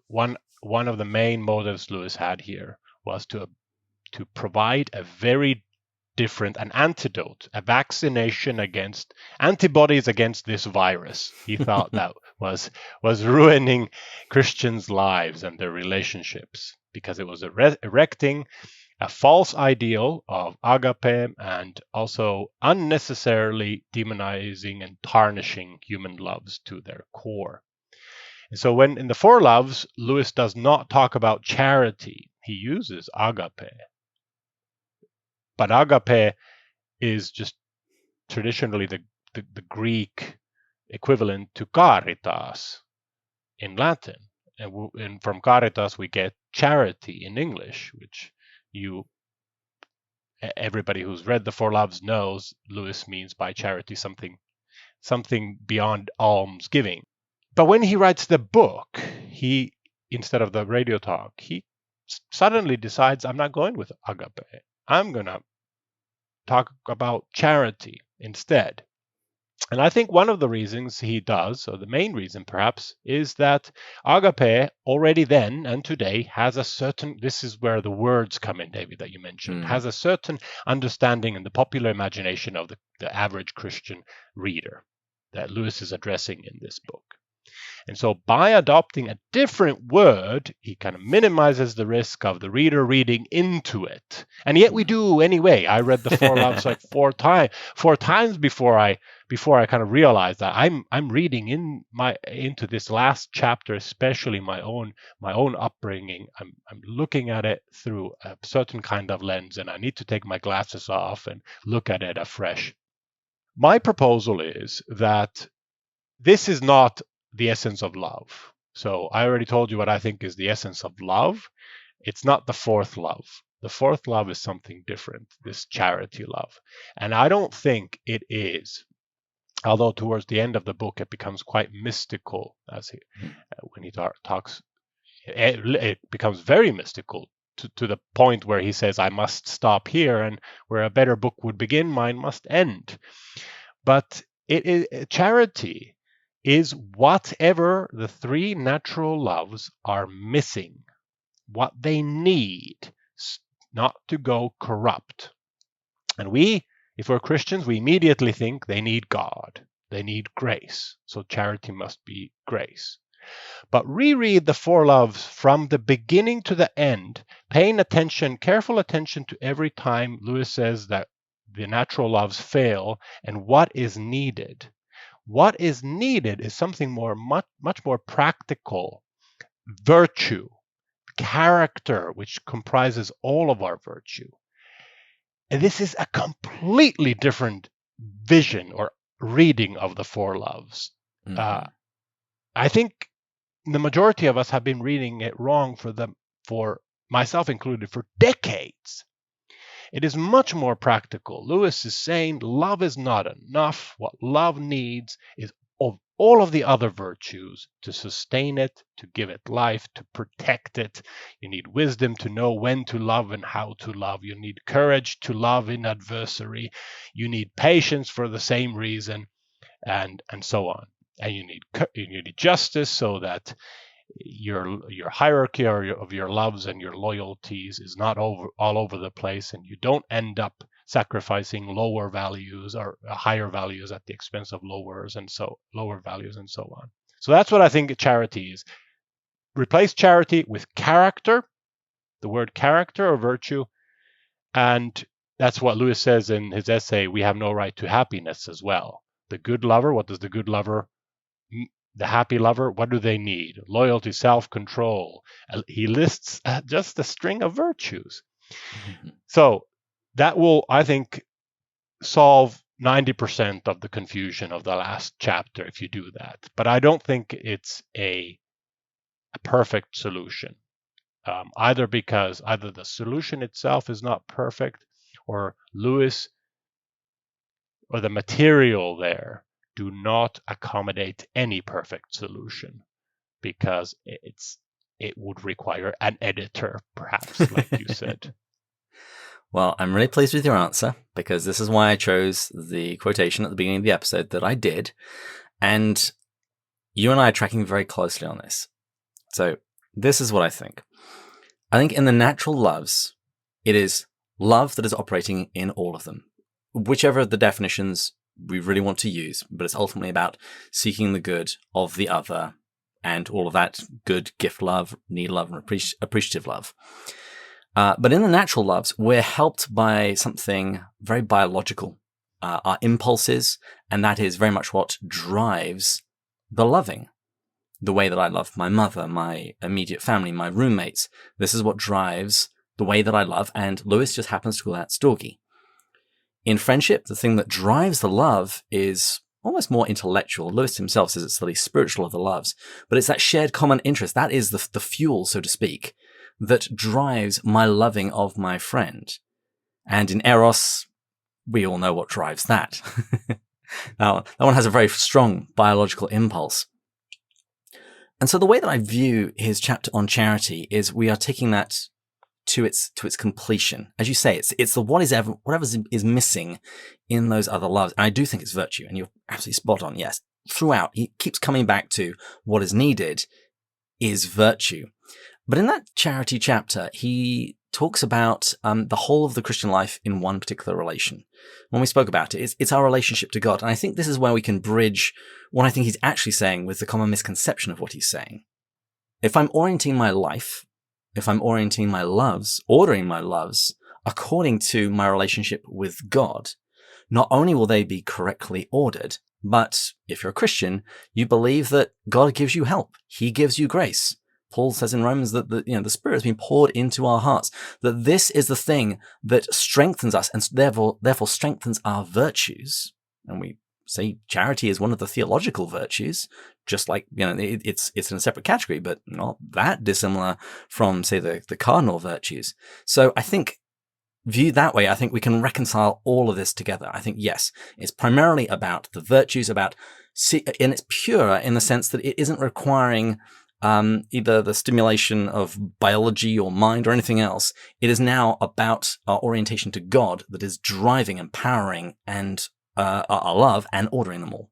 one of the main motives Lewis had here was to provide a very different, an antidote, a vaccination against antibodies against this virus. He thought that was ruining Christians' lives and their relationships, because it was erecting a false ideal of agape and also unnecessarily demonizing and tarnishing human loves to their core. And so when in the Four Loves, Lewis does not talk about charity, he uses agape. But agape is just traditionally the Greek equivalent to caritas in Latin. And from caritas we get charity in English, which everybody who's read the Four Loves knows Lewis means by charity something beyond almsgiving. But when he writes the book, he, instead of the radio talk, he suddenly decides, I'm not going with agape. I'm going to talk about charity instead. And I think one of the reasons he does, or the main reason perhaps, is that agape already then and today has a certain, this is where the words come in, David, that you mentioned, has a certain understanding in the popular imagination of the average Christian reader that Lewis is addressing in this book. And so by adopting a different word, he kind of minimizes the risk of the reader reading into it. And yet we do anyway. I read the Four Loves like four times before I kind of realized that I'm reading into this last chapter, especially my own upbringing. I'm looking at it through a certain kind of lens, and I need to take my glasses off and look at it afresh. My proposal is that this is not the essence of love. So I already told you what I think is the essence of love. It's not the fourth love. The fourth love is something different, this charity love. And I don't think it is, although towards the end of the book it becomes quite mystical when he talks. It becomes very mystical to the point where he says, I must stop here, and where a better book would begin, mine must end. But charity is whatever the three natural loves are missing, what they need not to go corrupt. And if we're Christians, we immediately think they need God, they need grace. So charity must be grace. But reread the Four Loves from the beginning to the end, paying careful attention to every time Lewis says that the natural loves fail and what is needed. What is needed is something much more practical. Virtue, character, which comprises all of our virtue. And this is a completely different vision or reading of the Four Loves. Mm-hmm. I think the majority of us have been reading it wrong for myself included, for decades. It is much more practical. Lewis is saying love is not enough. What love needs is of all of the other virtues to sustain it, to give it life, to protect it. You need wisdom to know when to love and how to love. You need courage to love in adversity. You need patience for the same reason, and so on. And you need justice so that your hierarchy of your loves and your loyalties is not all over the place, and you don't end up sacrificing lower values or higher values at the expense of lower values and so on. So that's what I think charity is. Replace charity with character, the word character or virtue, and that's what Lewis says in his essay, We Have No Right to Happiness as well. The good lover, what does the good lover, the happy lover, what do they need? Loyalty, self-control. He lists just a string of virtues. Mm-hmm. So that will, I think, solve 90% of the confusion of the last chapter if you do that. But I don't think it's a perfect solution, either because either the solution itself is not perfect, or Lewis or the material there do not accommodate any perfect solution, because it would require an editor, perhaps, like you said. Well, I'm really pleased with your answer, because this is why I chose the quotation at the beginning of the episode that I did. And you and I are tracking very closely on this. So this is what I think. I think in the natural loves, it is love that is operating in all of them, whichever of the definitions we really want to use, but it's ultimately about seeking the good of the other and all of that good gift love, need love, and appreciative love. But in the natural loves, we're helped by something very biological, our impulses, and that is very much what drives the loving. The way that I love my mother, my immediate family, my roommates. This is what drives the way that I love, and Lewis just happens to call that storky. In friendship, the thing that drives the love is almost more intellectual. Lewis himself says it's the least spiritual of the loves, but it's that shared common interest. That is the fuel, so to speak, that drives my loving of my friend. And in Eros, we all know what drives that. Now, that one has a very strong biological impulse. And so the way that I view his chapter on charity is we are taking that to its completion. As you say, it's the whatever is missing in those other loves. And I do think it's virtue, and you're absolutely spot on. Yes, throughout he keeps coming back to what is needed is virtue. But in that charity chapter, he talks about the whole of the Christian life in one particular relation. When we spoke about it, it's our relationship to God. And I think this is where we can bridge what I think he's actually saying with the common misconception of what he's saying. If I'm orienting my life, if I'm orienting my loves, ordering my loves according to my relationship with God, not only will they be correctly ordered, but if you're a Christian, you believe that God gives you help. He gives you grace. Paul says in Romans that the Spirit has been poured into our hearts, that this is the thing that strengthens us and therefore strengthens our virtues. And we say charity is one of the theological virtues, just like, it's in a separate category, but not that dissimilar from, say, the cardinal virtues. So I think, viewed that way, I think we can reconcile all of this together. I think, yes, it's primarily about the virtues, and it's pure in the sense that it isn't requiring either the stimulation of biology or mind or anything else. It is now about our orientation to God that is driving, empowering, and our love and ordering them all.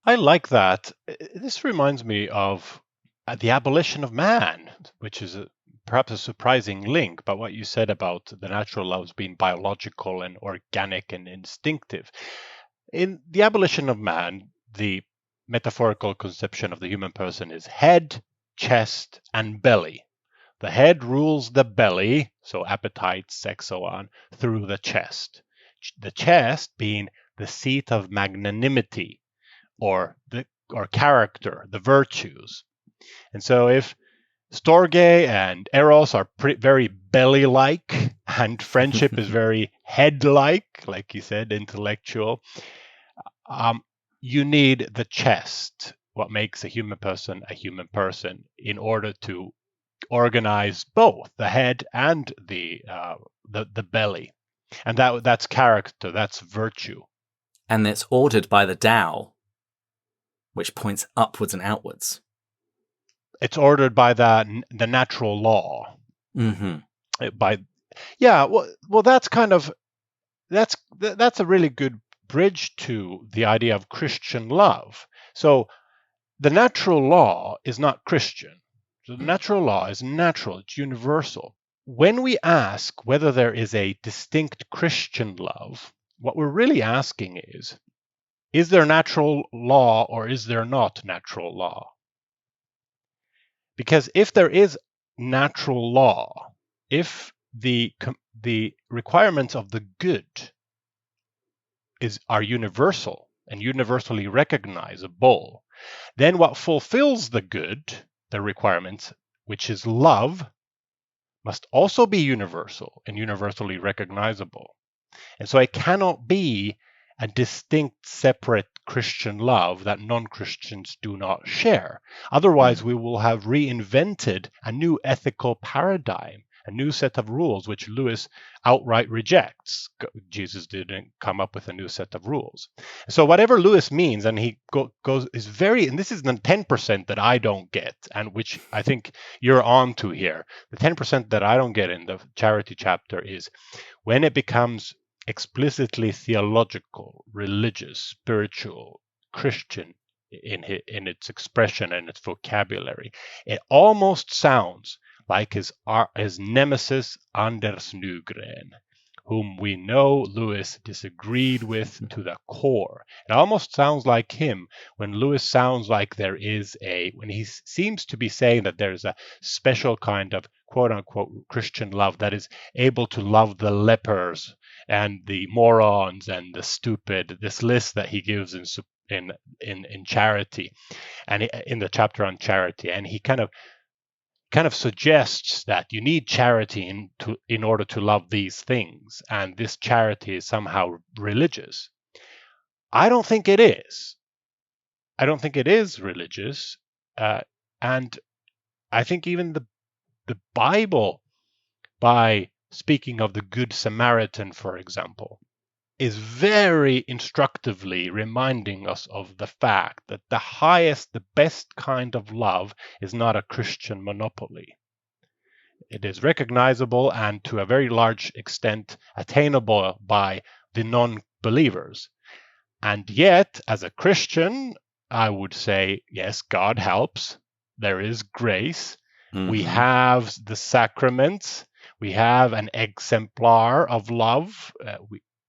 I like that. This reminds me of the abolition of man, which is perhaps a surprising link, but what you said about the natural loves being biological and organic and instinctive. In the abolition of man, the metaphorical conception of the human person is head, chest, and belly. The head rules the belly, so appetite, sex, so on, through the chest. The chest being the seat of magnanimity or character, the virtues. And so if Storge and Eros are very belly-like, and friendship is very head-like, like you said, intellectual, you need the chest, what makes a human person, in order to organize both the head and the belly. And that's character, that's virtue. And it's ordered by the Tao, which points upwards and outwards. It's ordered by the natural law. Mm-hmm. Well, that's a really good bridge to the idea of Christian love. So the natural law is not Christian. So the natural law is natural, it's universal. When we ask whether there is a distinct Christian love, what we're really asking is there natural law or is there not natural law? Because if there is natural law, if the requirements of the good are universal and universally recognizable, then what fulfills the good, the requirements, which is love, must also be universal and universally recognizable. And so it cannot be a distinct, separate Christian love that non-Christians do not share. Otherwise, we will have reinvented a new ethical paradigm, a new set of rules, which Lewis outright rejects. Jesus didn't come up with a new set of rules. So whatever Lewis means, and he is very, and this is the 10% that I don't get, and which I think you're on to here. The 10% that I don't get in the charity chapter is when it becomes explicitly theological, religious, spiritual, Christian in its expression and its vocabulary. It almost sounds like his nemesis Anders Nygren, whom we know Lewis disagreed with to the core. It almost sounds like him when Lewis sounds like when he seems to be saying that there's a special kind of quote-unquote Christian love that is able to love the lepers and the morons and the stupid, this list that he gives in charity, and in the chapter on charity, and he kind of suggests that you need charity in order to love these things, and this charity is somehow religious. I don't think it is. I don't think it is religious, and I think even the Bible, by speaking of the Good Samaritan, for example, is very instructively reminding us of the fact that the highest, the best kind of love is not a Christian monopoly. It is recognizable and to a very large extent attainable by the non-believers. And yet, as a Christian, I would say, yes, God helps. There is grace. Mm-hmm. We have the sacraments. We have an exemplar of love.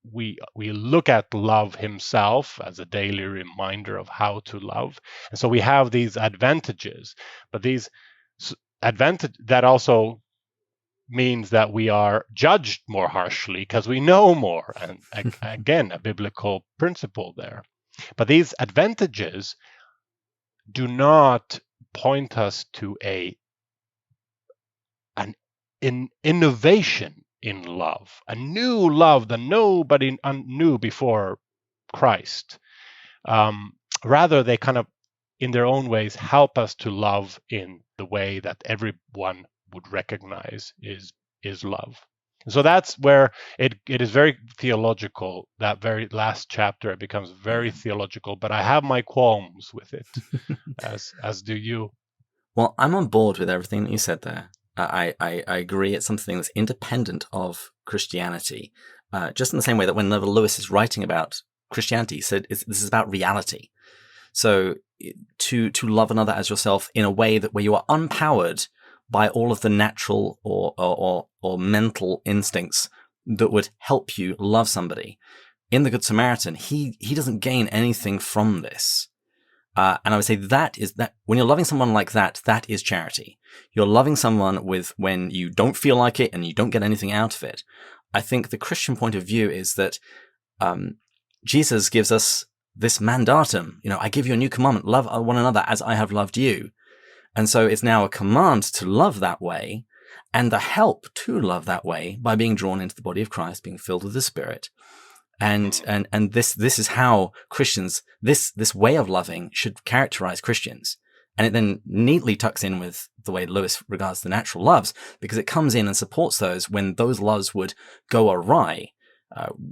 We look at love himself as a daily reminder of how to love. And so we have these advantages, but these advantage that also means that we are judged more harshly because we know more. And again, a biblical principle there. But these advantages do not point us to an innovation in love, a new love that nobody knew before Christ. Rather, they kind of, in their own ways, help us to love in the way that everyone would recognize is love. So that's where it is very theological. That very last chapter, it becomes very theological, but I have my qualms with it, as do you. Well, I'm on board with everything that you said there. I agree. It's something that's independent of Christianity, just in the same way that whenever Lewis is writing about Christianity, he said this is about reality. So to love another as yourself in a way that where you are unpowered by all of the natural or mental instincts that would help you love somebody. In the Good Samaritan, he doesn't gain anything from this. And I would say that when you're loving someone like that, that is charity. You're loving someone when you don't feel like it and you don't get anything out of it. I think the Christian point of view is that Jesus gives us this mandatum. I give you a new commandment: love one another as I have loved you. And so it's now a command to love that way, and the help to love that way by being drawn into the body of Christ, being filled with the Spirit. And this is how Christians, this way of loving should characterize Christians. And it then neatly tucks in with the way Lewis regards the natural loves, because it comes in and supports those when those loves would go awry.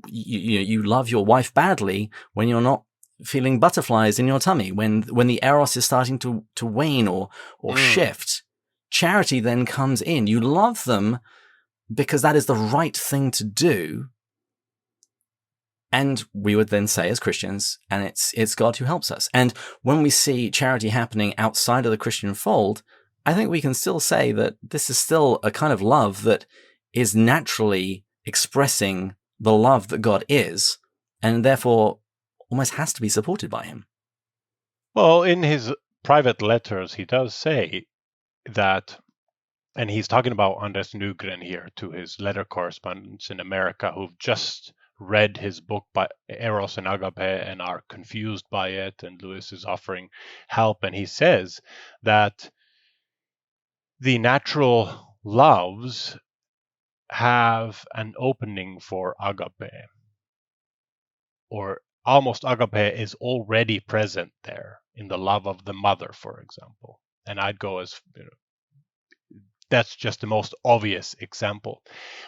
You love your wife badly when you're not feeling butterflies in your tummy, when the eros is starting to wane or shift. Charity then comes in. You love them because that is the right thing to do. And we would then say as Christians, and it's God who helps us. And when we see charity happening outside of the Christian fold, I think we can still say that this is still a kind of love that is naturally expressing the love that God is, and therefore almost has to be supported by him. Well, in his private letters, he does say that, and he's talking about Anders Nygren here, to his letter correspondents in America who've just read his book by Eros and Agape and are confused by it, and Lewis is offering help, and he says that the natural loves have an opening for agape, or almost agape is already present there in the love of the mother, for example. And I'd go as that's just the most obvious example.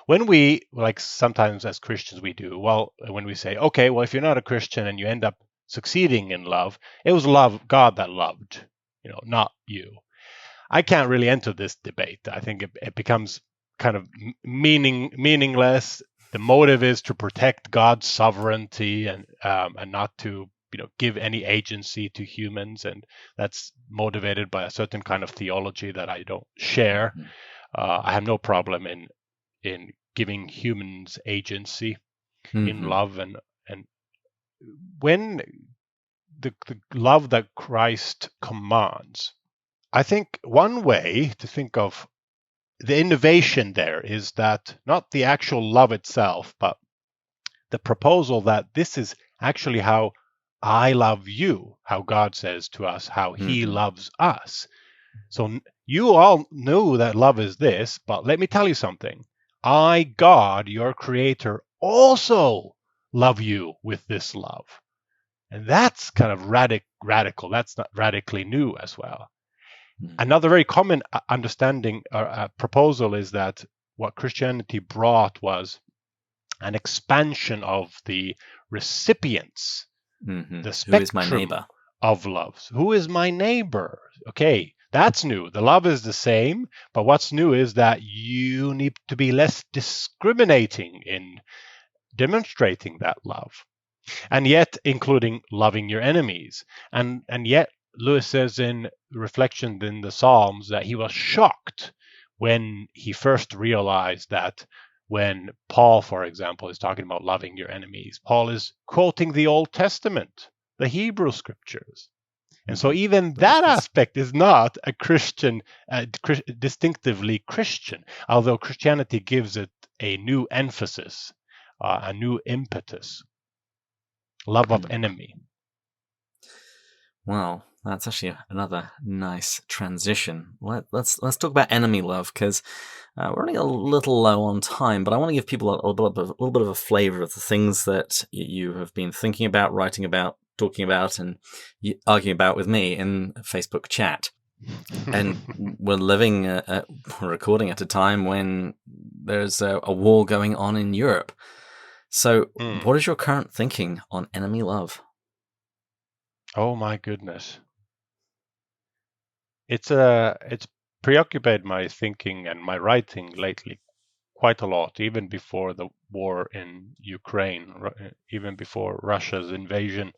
When we, like sometimes as Christians we do, when we say, okay, well, if you're not a Christian and you end up succeeding in love, it was God that loved, not you. I can't really enter this debate. I think it becomes kind of meaningless. The motive is to protect God's sovereignty and not to give any agency to humans, and that's motivated by a certain kind of theology that I don't share. I have no problem in giving humans agency in love, and when the love that Christ commands, I think one way to think of the innovation there is that not the actual love itself, but the proposal that this is actually how I love you, how God says to us, how he loves us. So you all know that love is this, but let me tell you something. I, God, your creator, also love you with this love. And that's kind of radical. That's not radically new as well. Another very common understanding or proposal is that what Christianity brought was an expansion of the recipients, the spectrum of love. Who is my neighbor? Okay, that's new. The love is the same, but what's new is that you need to be less discriminating in demonstrating that love, and yet including loving your enemies. And yet Lewis says in reflection in the Psalms that he was shocked when he first realized that when Paul, for example, is talking about loving your enemies, Paul is quoting the Old Testament, the Hebrew scriptures. And so even that aspect is not a Christian, distinctively Christian, although Christianity gives it a new emphasis, a new impetus. Love of enemy. Wow, that's actually another nice transition. Let's talk about enemy love, because we're running a little low on time, but I want to give people a little bit of a flavor of the things that you have been thinking about, writing about, talking about, and arguing about with me in Facebook chat. And we're recording at a time when there's a war going on in Europe. So what is your current thinking on enemy love? Oh my goodness. It's preoccupied my thinking and my writing lately quite a lot, even before the war in Ukraine, even before Russia's invasion.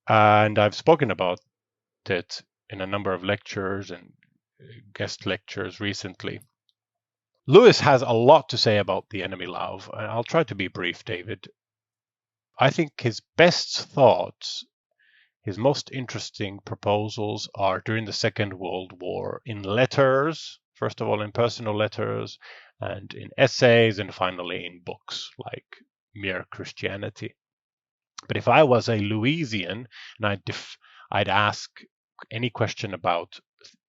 And I've spoken about it in a number of lectures and guest lectures recently. Lewis has a lot to say about the enemy love, and I'll try to be brief, David. I think his best thoughts, his most interesting proposals are during the Second World War in letters, first of all in personal letters, and in essays, and finally in books like Mere Christianity. But if I was a Lewisian and I'd ask any question about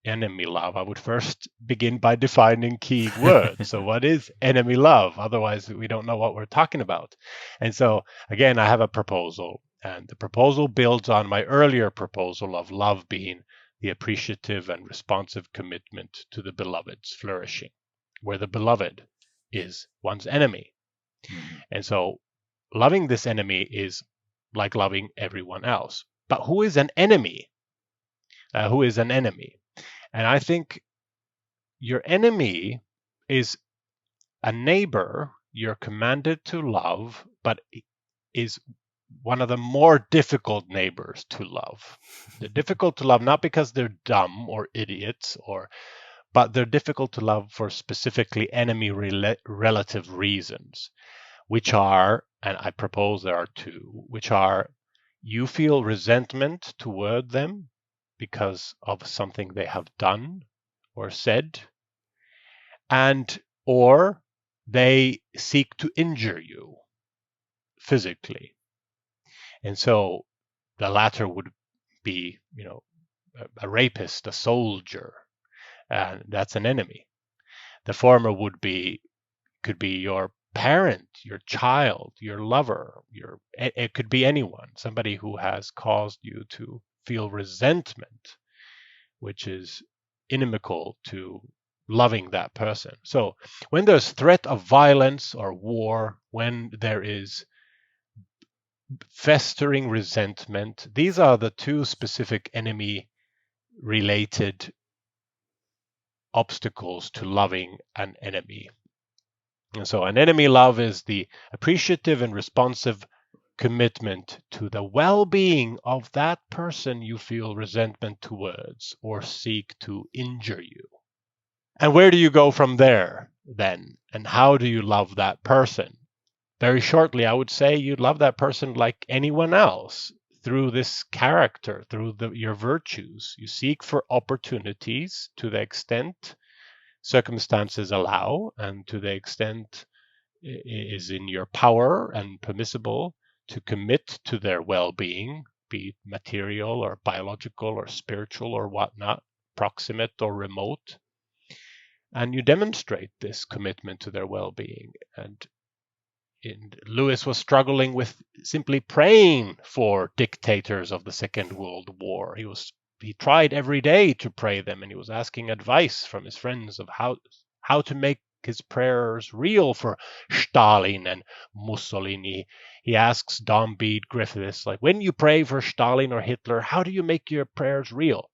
enemy love, I would first begin by defining key words. So what is enemy love? Otherwise, we don't know what we're talking about. And so, again, I have a proposal. And the proposal builds on my earlier proposal of love being the appreciative and responsive commitment to the beloved's flourishing, where the beloved is one's enemy. And so loving this enemy is like loving everyone else. But who is an enemy? Who is an enemy? And I think your enemy is a neighbor you're commanded to love, but is one of the more difficult neighbors to love. They're difficult to love not because they're dumb or idiots, but they're difficult to love for specifically enemy relative reasons, which are, and I propose there are two, which are you feel resentment toward them because of something they have done or said, and or they seek to injure you physically. And so the latter would be, a rapist, a soldier, and that's an enemy. The former could be your parent, your child, your lover, it could be anyone, somebody who has caused you to feel resentment, which is inimical to loving that person. So when there's threat of violence or war, when there is festering resentment, these are the two specific enemy related obstacles to loving an enemy. And so an enemy love is the appreciative and responsive commitment to the well-being of that person you feel resentment towards or seek to injure you. And where do you go from there then? And how do you love that person? Very shortly, I would say you love that person like anyone else, through this character, through your virtues. You seek for opportunities to the extent circumstances allow, and to the extent is in your power and permissible to commit to their well-being, be it material or biological or spiritual or whatnot, proximate or remote. And you demonstrate this commitment to their well-being. And Lewis was struggling with simply praying for dictators of the Second World War. He tried every day to pray them, and he was asking advice from his friends of how to make his prayers real for Stalin and Mussolini. He asks Dom Bede Griffiths, like, when you pray for Stalin or Hitler, how do you make your prayers real?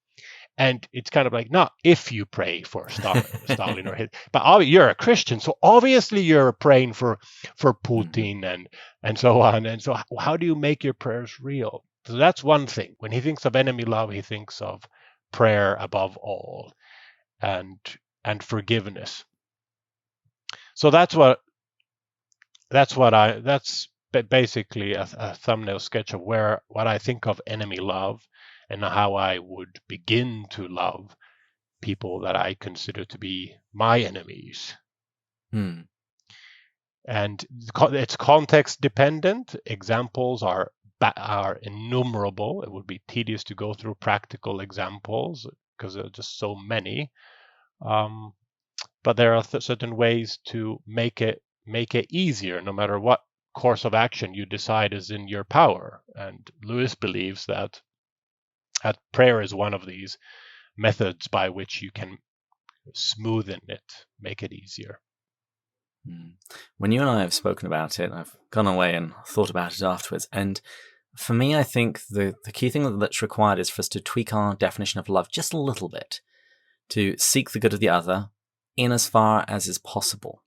And it's kind of like, not if you pray for Stalin or Hitler, but you're a Christian, so obviously you're praying for Putin and so on. And so how do you make your prayers real? So that's one thing. When he thinks of enemy love, he thinks of prayer above all. And and forgiveness. So that's basically a thumbnail sketch of what I think of enemy love and how I would begin to love people that I consider to be my enemies. And it's context dependent. Examples are innumerable. It would be tedious to go through practical examples because there are just so many. But there are certain ways to make it easier, no matter what course of action you decide is in your power. And Lewis believes that prayer is one of these methods by which you can smoothen it, make it easier. When you and I have spoken about it, I've gone away and thought about it afterwards. And for me, I think the key thing that's required is for us to tweak our definition of love just a little bit, to seek the good of the other in as far as is possible.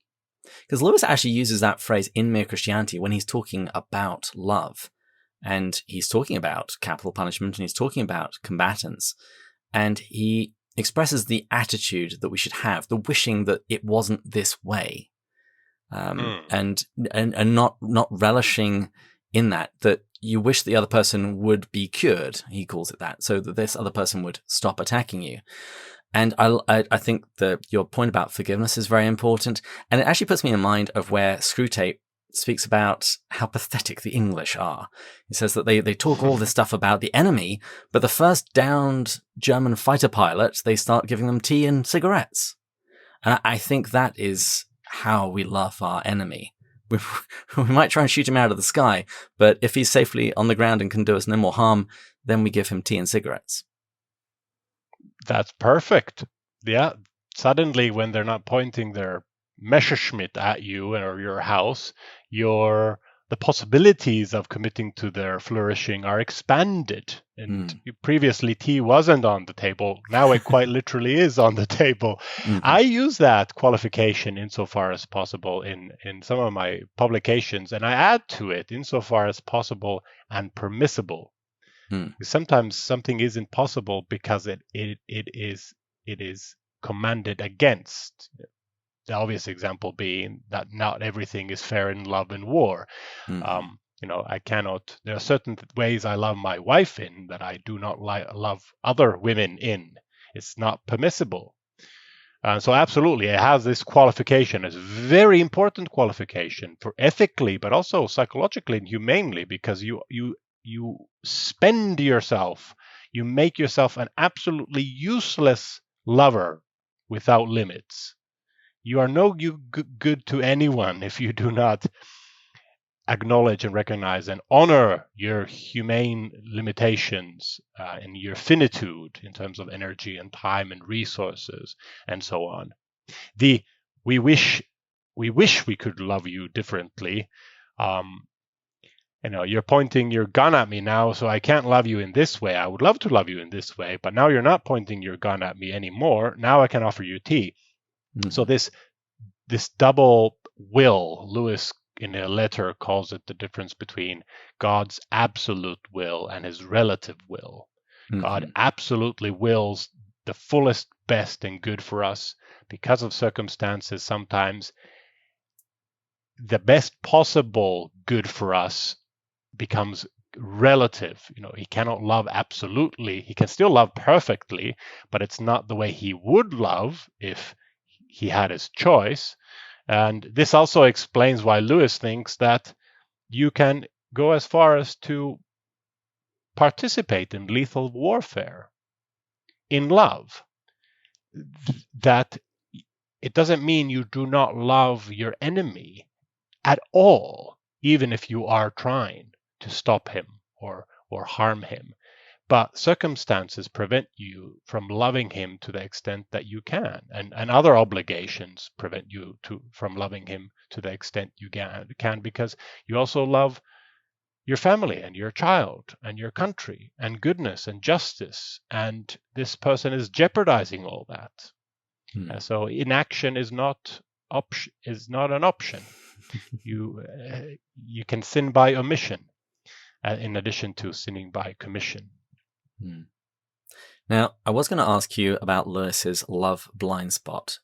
Because Lewis actually uses that phrase in Mere Christianity when he's talking about love. And he's talking about capital punishment, and he's talking about combatants. And he expresses the attitude that we should have, the wishing that it wasn't this way. And not relishing in that you wish the other person would be cured, he calls it that, so that this other person would stop attacking you. And I think that your point about forgiveness is very important, and it actually puts me in mind of where Screwtape speaks about how pathetic the English are. He says that they talk all this stuff about the enemy, but the first downed German fighter pilot, they start giving them tea and cigarettes. And I think that is how we love our enemy. We might try and shoot him out of the sky, but if he's safely on the ground and can do us no more harm, then we give him tea and cigarettes. That's perfect. Yeah. Suddenly, when they're not pointing their Messerschmitt at you or your house, the possibilities of committing to their flourishing are expanded. And previously tea wasn't on the table. Now it quite literally is on the table. Mm-hmm. I use that qualification insofar as possible in some of my publications, and I add to it insofar as possible and permissible. Sometimes something isn't possible because it is commanded against. The obvious example being that not everything is fair in love and war. I cannot. There are certain ways I love my wife in that I do not love other women in. It's not permissible. So absolutely, it has this qualification. It's a very important qualification for ethically, but also psychologically and humanely, because you spend yourself, you make yourself an absolutely useless lover without limits. You are no good to anyone if you do not acknowledge and recognize and honor your humane limitations and your finitude in terms of energy and time and resources and so on. We wish we could love you differently. You're pointing your gun at me now, so I can't love you in this way. I would love to love you in this way, but now you're not pointing your gun at me anymore. Now I can offer you tea. Mm-hmm. So this double will, Lewis in a letter calls it the difference between God's absolute will and his relative will. Mm-hmm. God absolutely wills the fullest, best, and good for us. Because of circumstances, sometimes the best possible good for us becomes relative. He cannot love absolutely. He can still love perfectly, but it's not the way he would love if he had his choice. And this also explains why Lewis thinks that you can go as far as to participate in lethal warfare in love. That it doesn't mean you do not love your enemy at all, even if you are trying to stop him or harm him. But circumstances prevent you from loving him to the extent that you can, and other obligations prevent you from loving him to the extent you can, because you also love your family and your child and your country and goodness and justice, and this person is jeopardizing all that. So inaction is not an option. You can sin by omission, in addition to sinning by commission. Now, I was going to ask you about Lewis's love blind spot,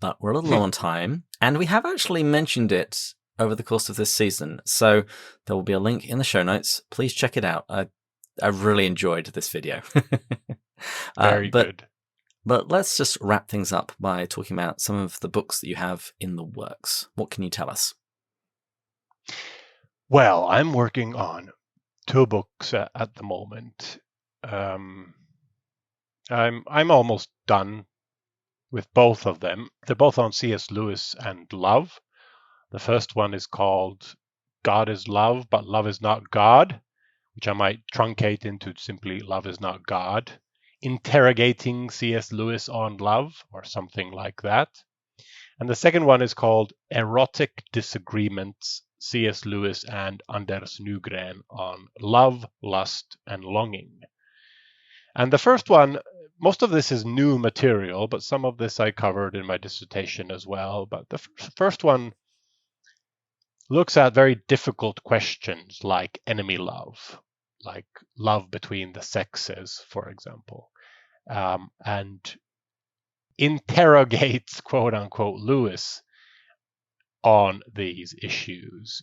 but we're a little low on time, and we have actually mentioned it over the course of this season. So there will be a link in the show notes. Please check it out. I really enjoyed this video. Very good. But let's just wrap things up by talking about some of the books that you have in the works. What can you tell us? Well, I'm working on 2 books at the moment. I'm almost done with both of them. They're both on C.S. Lewis and love. The first one is called God is Love, but Love is Not God, which I might truncate into simply Love is Not God. Interrogating C.S. Lewis on Love, or something like that. And the second one is called Erotic Disagreements, C.S. Lewis and Anders Nygren on Love, Lust, and Longing. And the first one, most of this is new material, but some of this I covered in my dissertation as well. But the first one looks at very difficult questions like enemy love, like love between the sexes, for example, and interrogates, quote unquote, Lewis on these issues.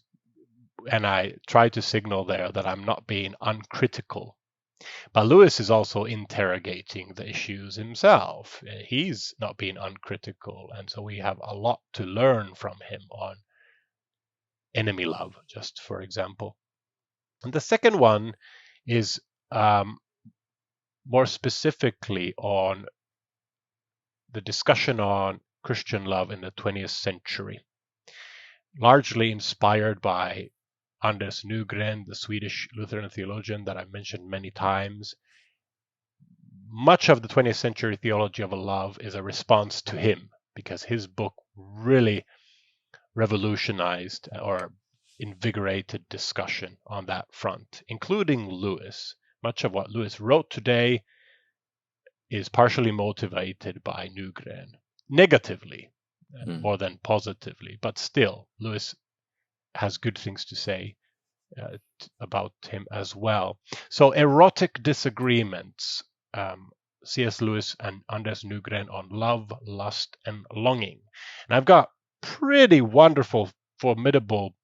And I try to signal there that I'm not being uncritical. But Lewis is also interrogating the issues himself. He's not being uncritical. And so we have a lot to learn from him on enemy love, just for example. And the second one is more specifically on the discussion on Christian love in the 20th century, largely inspired by Anders Nygren, the Swedish Lutheran theologian that I've mentioned many times. Much of the 20th century theology of love is a response to him, because his book really revolutionized or invigorated discussion on that front, including Lewis. Much of what Lewis wrote today is partially motivated by Nygren, negatively more than positively, but still, Lewis has good things to say about him as well. So, Erotic Disagreements, C.S. Lewis and Anders Nygren on love, lust, and longing. And I've got pretty wonderful, formidable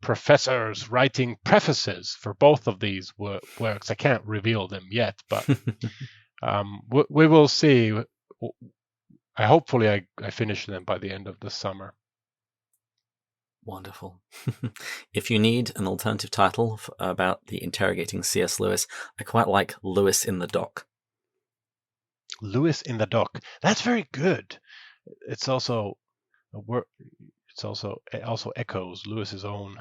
professors writing prefaces for both of these works. I can't reveal them yet, but we will see. Hopefully I finish them by the end of the summer. Wonderful. If you need an alternative title about the interrogating C.S. Lewis, I quite like Lewis in the Dock. Lewis in the Dock. That's very good. It also echoes Lewis's own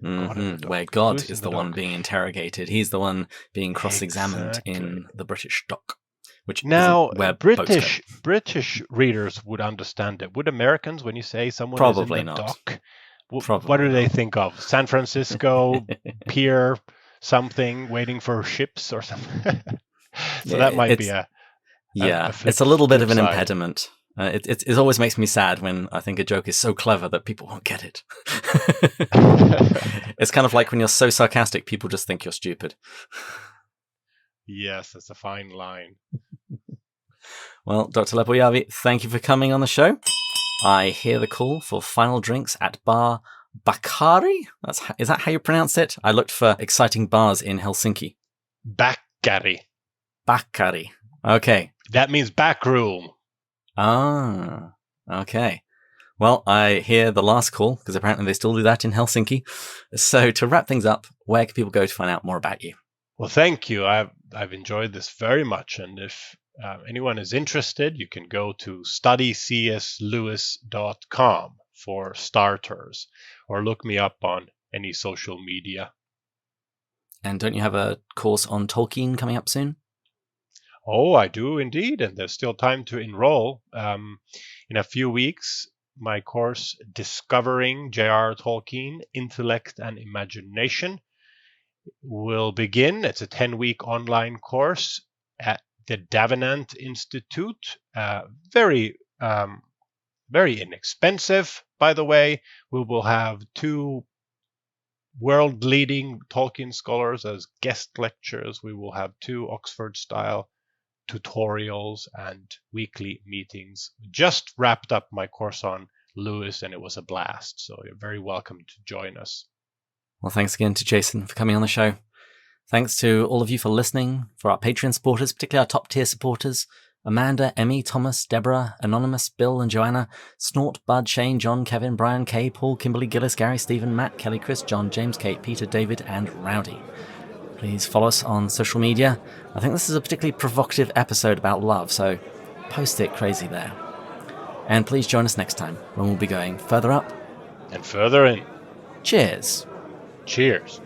God in the Dock. Where God Lewis is the one being interrogated. He's the one being cross-examined in the British dock. Which now British readers would understand it. Would Americans, when you say someone Probably is in the not. dock, what do they think of? San Francisco pier, something waiting for ships or something. So that might be it's a little bit of an impediment. It always makes me sad when I think a joke is so clever that people won't get it. It's kind of like when you're so sarcastic, people just think you're stupid. Yes, that's a fine line. Well, Dr. Lepojärvi, thank you for coming on the show. I hear the call for final drinks at Bar Bakari. Is that how you pronounce it? I looked for exciting bars in Helsinki. Bakari. Bakari. Okay. That means back room. Ah, okay. Well, I hear the last call, because apparently they still do that in Helsinki. So to wrap things up, where can people go to find out more about you? Well, thank you. I've enjoyed this very much. And if anyone is interested, you can go to studycslewis.com for starters, or look me up on any social media. And don't you have a course on Tolkien coming up soon? Oh, I do indeed, and there's still time to enroll. In a few weeks, my course, Discovering J.R. Tolkien, Intellect and Imagination, will begin. It's a 10-week online course at the Davenant Institute. Very inexpensive, by the way. We will have 2 world-leading Tolkien scholars as guest lecturers. We will have 2 Oxford-style tutorials and weekly meetings. Just wrapped up my course on Lewis, and it was a blast. So you're very welcome to join us. Well, thanks again to Jason for coming on the show. Thanks to all of you for listening, for our Patreon supporters, particularly our top-tier supporters, Amanda, Emmy, Thomas, Deborah, Anonymous, Bill and Joanna, Snort, Bud, Shane, John, Kevin, Brian, Kay, Paul, Kimberly, Gillis, Gary, Stephen, Matt, Kelly, Chris, John, James, Kate, Peter, David, and Rowdy. Please follow us on social media. I think this is a particularly provocative episode about love, so post it crazy there. And please join us next time when we'll be going further up and further in. Cheers. Cheers.